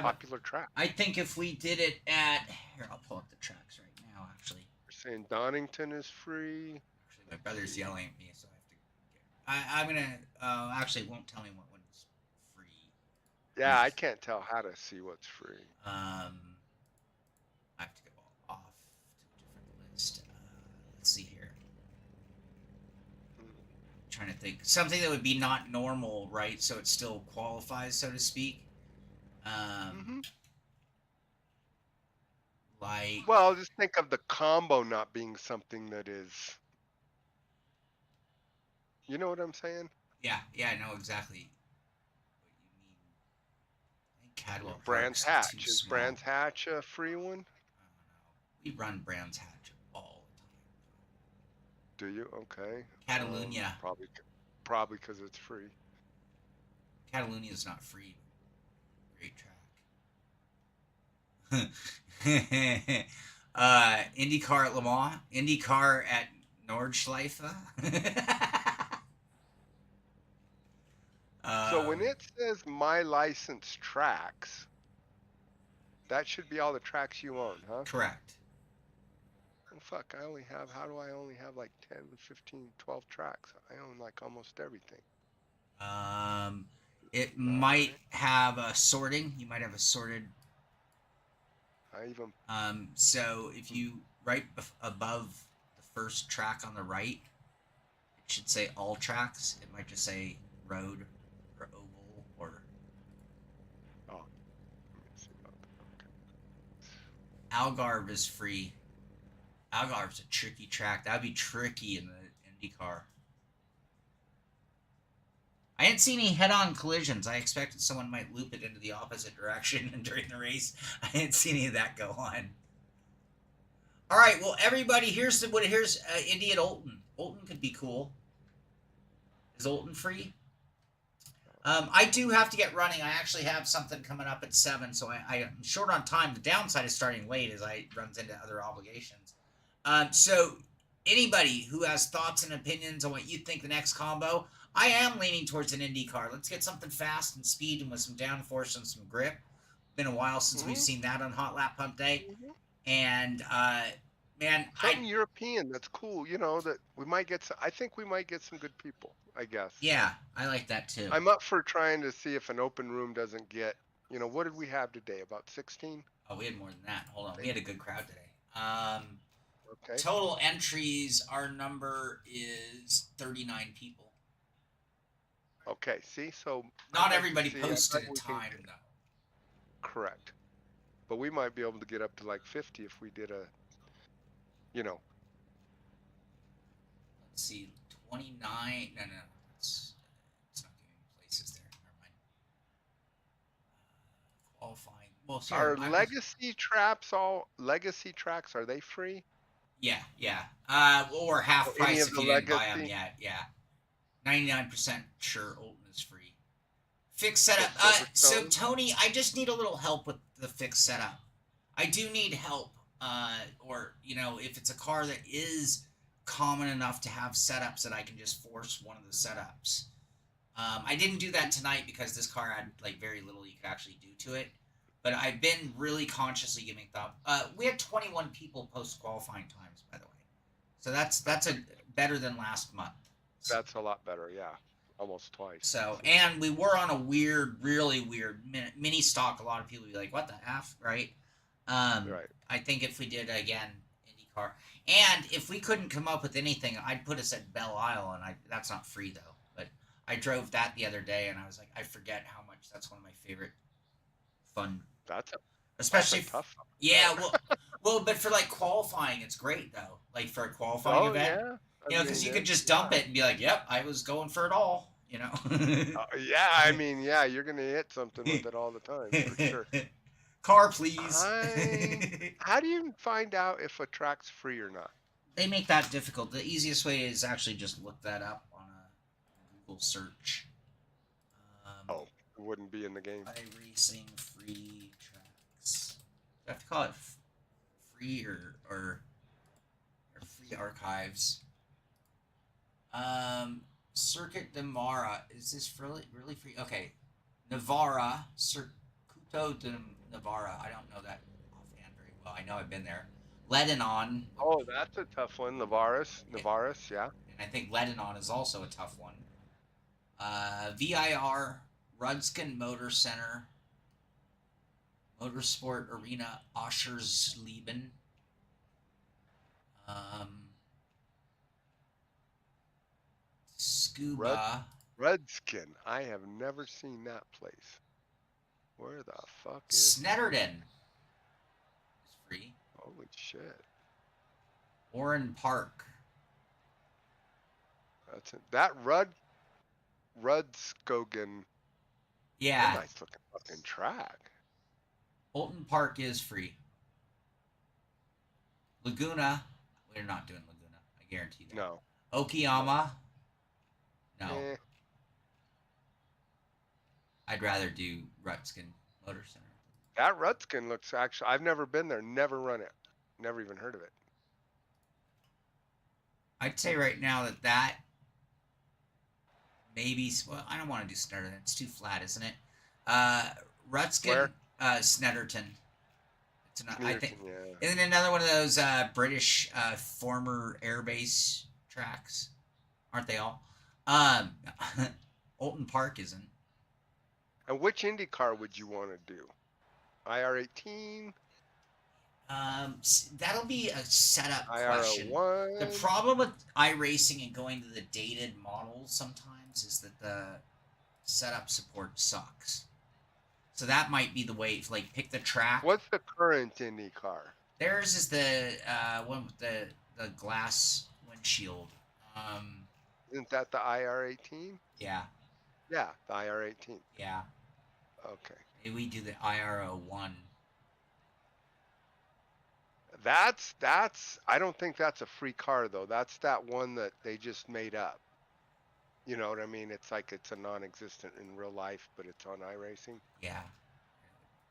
popular track. I think if we did it at... Here, I'll pull up the tracks right now, actually. We're saying Donington is free. Actually, my brother's yelling at me, so I have to... I'm going to... actually, it won't tell me what one's free. Yeah, I can't tell how to see what's free. I have to go off to a different list. Let's see here. Trying to think. Something that would be not normal, right? So it still qualifies, so to speak. Like... Well, just think of the combo not being something that is... You know what I'm saying? Yeah, I know exactly what you mean. I think Cadwell Brands Park's Hatch. Is Brands Hatch a free one? I don't know. We run Brands Hatch all the time. Do you? Okay. Catalunya. Probably because it's free. Catalunya is not free. Great track. IndyCar at Le Mans. IndyCar at Nordschleife. So when it says my license tracks, that should be all the tracks you own, huh? Correct. Oh, fuck, how do I only have like 10, 15, 12 tracks? I own like almost everything. It might have a sorting. You might have a sorted. So if you right above the first track on the right, it should say all tracks. It might just say road or oval or. Oh, let me see about that. Okay. Algarve is free. Algarve's a tricky track. That'd be tricky in the IndyCar. I didn't see any head-on collisions. I expected someone might loop it into the opposite direction during the race. I didn't see any of that go on. All right, well, everybody, here's Indy at Olton. Olton could be cool. Is Olton free? I do have to get running. I actually have something coming up at 7, so I'm short on time. The downside is starting late as I runs into other obligations. So anybody who has thoughts and opinions on what you think the next combo, I am leaning towards an IndyCar. Let's get something fast and speed and with some downforce and some grip. Been a while since we've seen that on Hot Lap Pump Day. And man, Something European that's cool, you know, that we might get some, I think we might get some good people, I guess. yeah, I like that too. I'm up for trying to see if an open room doesn't get, you know, what did we have today? About 16? Oh, we had more than that. Hold on. We had a good crowd today. Okay. Total entries, our number is 39 people. Okay, see, so Not I'd like everybody to see, I posted bet a we can time, get- though. Correct. But we might be able to get up to like 50 if we did a, you know, Let's see, 29. No, it's not giving me places there. Never mind. Qualifying. Well, see, are legacy tracks, are they free? Yeah. Or half Or any price of if the you didn't buy them legacy? yet. Yeah. 99% sure Olton is free. Fixed setup. So Silverstone? Tony, I just need a little help with the fixed setup. I do need help. Or you know, if it's a car that is common enough to have setups that I can just force one of the setups. I didn't do that tonight because this car had like very little you could actually do to it. But I've been really consciously giving thought. We had 21 people post qualifying times, by the way. So that's a better than last month. So, That's a lot better, yeah. Almost twice. so and we were on a weird, really weird mini stock. A lot of people would be like, "What the f?" Right? Right. I think if we did again IndyCar, and if we couldn't come up with anything, I'd put us at Belle Isle, and that's not free though. But I drove that the other day, and I was like, I forget how much that's one of my favorite fun. Especially that's a tough one. Yeah, well, but for like qualifying, it's great though. Like for a qualifying event, Yeah. you know, because you could just dump it and be like, "Yep, I was going for it all." You know. Yeah, I mean, yeah, you're gonna hit something with it all the time for sure. Car, please. How do you find out if a track's free or not? They make that difficult. The easiest way is actually just look that up on a Google search. Oh, it wouldn't be in the game. iRacing free tracks. Do I have to call it free or free archives? Circuit de Mara. Is this really free? Okay. Navarra. Circuito de Navarra. I don't know that offhand very well. I know I've been there. Lebanon. Oh, that's a tough one. Navarras, yeah. And I think Lebanon is also a tough one. VIR, Rudskin Motor Center, Motorsport Arena, Oschersleben. Tsukuba. Redskin. I have never seen that place. Where the fuck is Snetterton. It's free. Holy shit. Oran Park. That's it. That Rudskogen. Yeah. Nice looking fucking track. Olton Park is free. Laguna. We're not doing Laguna. I guarantee that. No. Okayama. No. Eh. I'd rather do Rutskin Motor Center. That Rutskin looks actually, I've never been there, never run it. Never even heard of it. I'd say right now that maybe, well, I don't want to do Snetterton. It's too flat, isn't it? Rutskin, Where? Snetterton. It's not, I think. Yeah. Isn't it another one of those British former airbase tracks? Aren't they all? Olton Park isn't. And which IndyCar would you want to do? IR18? That'll be a setup question. IR01? The problem with iRacing and going to the dated models sometimes is that the setup support sucks. So that might be the way to like pick the track. What's the current IndyCar? Theirs is the one with the glass windshield. Isn't that the IR18? Yeah. Yeah, the IR18. Yeah. Okay. Maybe we do the IR01. That's I don't think that's a free car though. That's that one that they just made up. You know what I mean? It's like it's a non-existent in real life, but it's on iRacing. Yeah.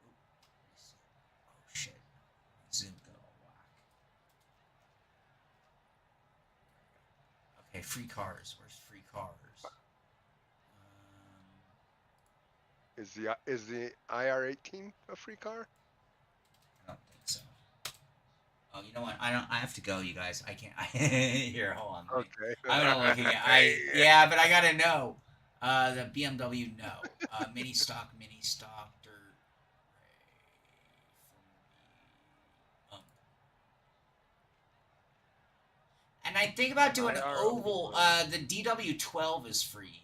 Oh shit. Zoom got all whack. Okay, free cars. Where's free cars? Is the IR18 a free car? I don't think so. Oh, you know what? I have to go, you guys. I can't. Here, hold on. Okay. I'm not looking at. Yeah, but I gotta know. The BMW, no. Mini stock, dirt. And I think about doing an oval. The DW12 is free.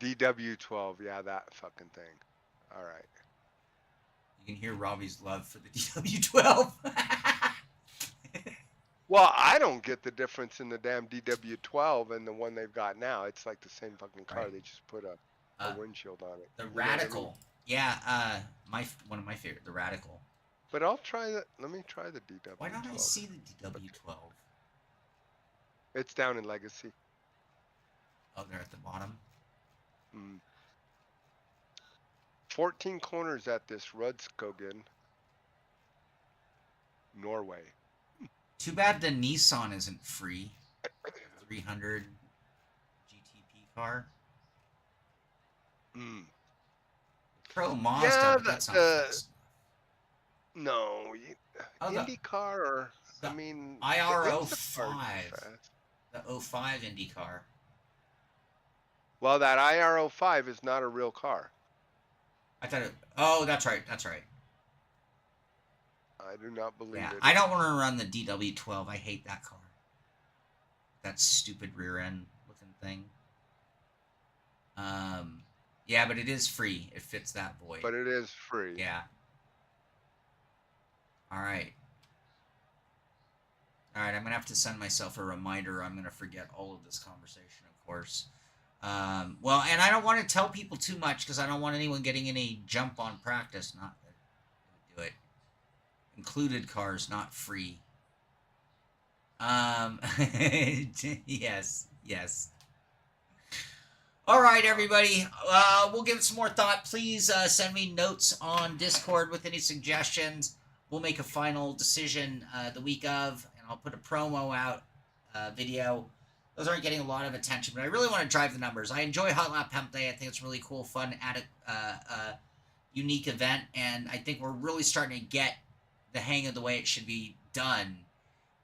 DW12, yeah, that fucking thing. All right. You can hear Robbie's love for the DW12. Well, I don't get the difference in the damn DW12 and the one they've got now. It's like the same fucking car. Right. They just put a windshield on it. The You know what I mean? Radical. Yeah, one of my favorite, the Radical. But I'll try that. Let me try the DW12. Why don't I see the DW12? It's down in Legacy. Oh, they're at the bottom. 14 corners at this Rudskogen, Norway. Too bad the Nissan isn't free. 300 GTP car. Pro Mazda, Yeah, but that's not fast enough. No, Oh, IndyCar or the I mean IR05. The 05 IndyCar. Well, that IR05 is not a real car. I thought it. Oh, that's right. That's right. I do not believe Yeah, it. I don't want to run the DW12. I hate that car. That stupid rear end looking thing. Yeah, but it is free. It fits that void. But it is free. Yeah. All right. All right, I'm going to have to send myself a reminder. I'm going to forget all of this conversation, of course. Well, and I don't want to tell people too much because I don't want anyone getting any jump on practice. Not that do it. Included cars, not free. Yes. All right, everybody. We'll give it some more thought. Please send me notes on Discord with any suggestions. We'll make a final decision the week of, and I'll put a promo out video. Those aren't getting a lot of attention, but I really want to drive the numbers. I enjoy Hot Lap Hemp Day. I think it's really cool, fun, unique event, and I think we're really starting to get the hang of the way it should be done.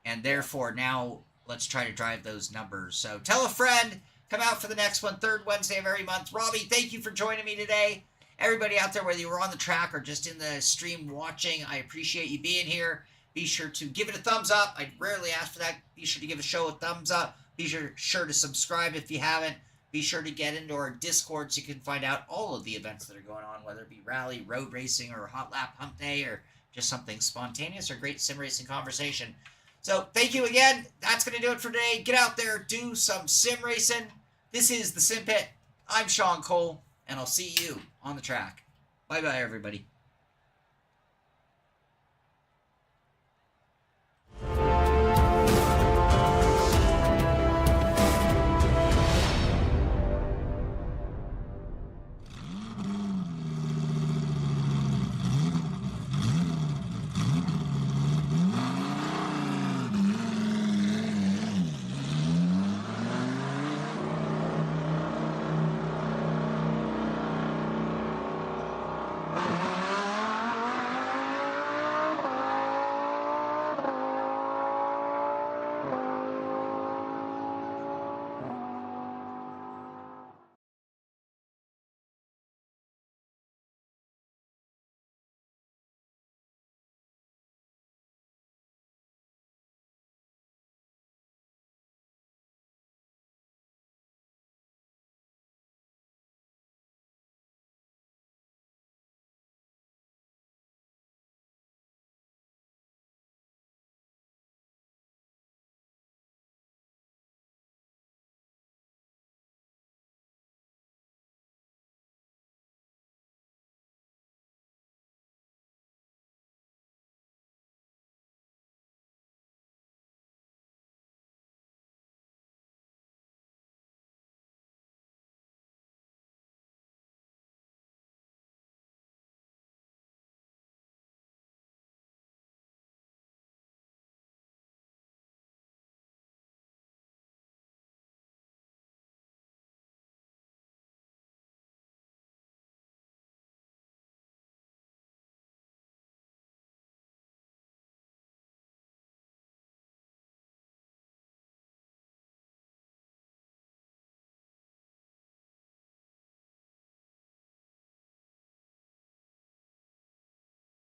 And therefore, now let's try to drive those numbers. So tell a friend. Come out for the next one, third Wednesday of every month. Robbie, thank you for joining me today. Everybody out there, whether you were on the track or just in the stream watching, I appreciate you being here. Be sure to give it a thumbs up. I rarely ask for that. Be sure to give a show a thumbs up. Be sure to subscribe if you haven't. Be sure to get into our Discord so you can find out all of the events that are going on, whether it be rally, road racing, or Hot Lap Hump Day, or just something spontaneous or great sim racing conversation. So thank you again. That's going to do it for today. Get out there, do some sim racing. This is the Simpit. I'm Sean Cole, and I'll see you on the track. Bye-bye, everybody.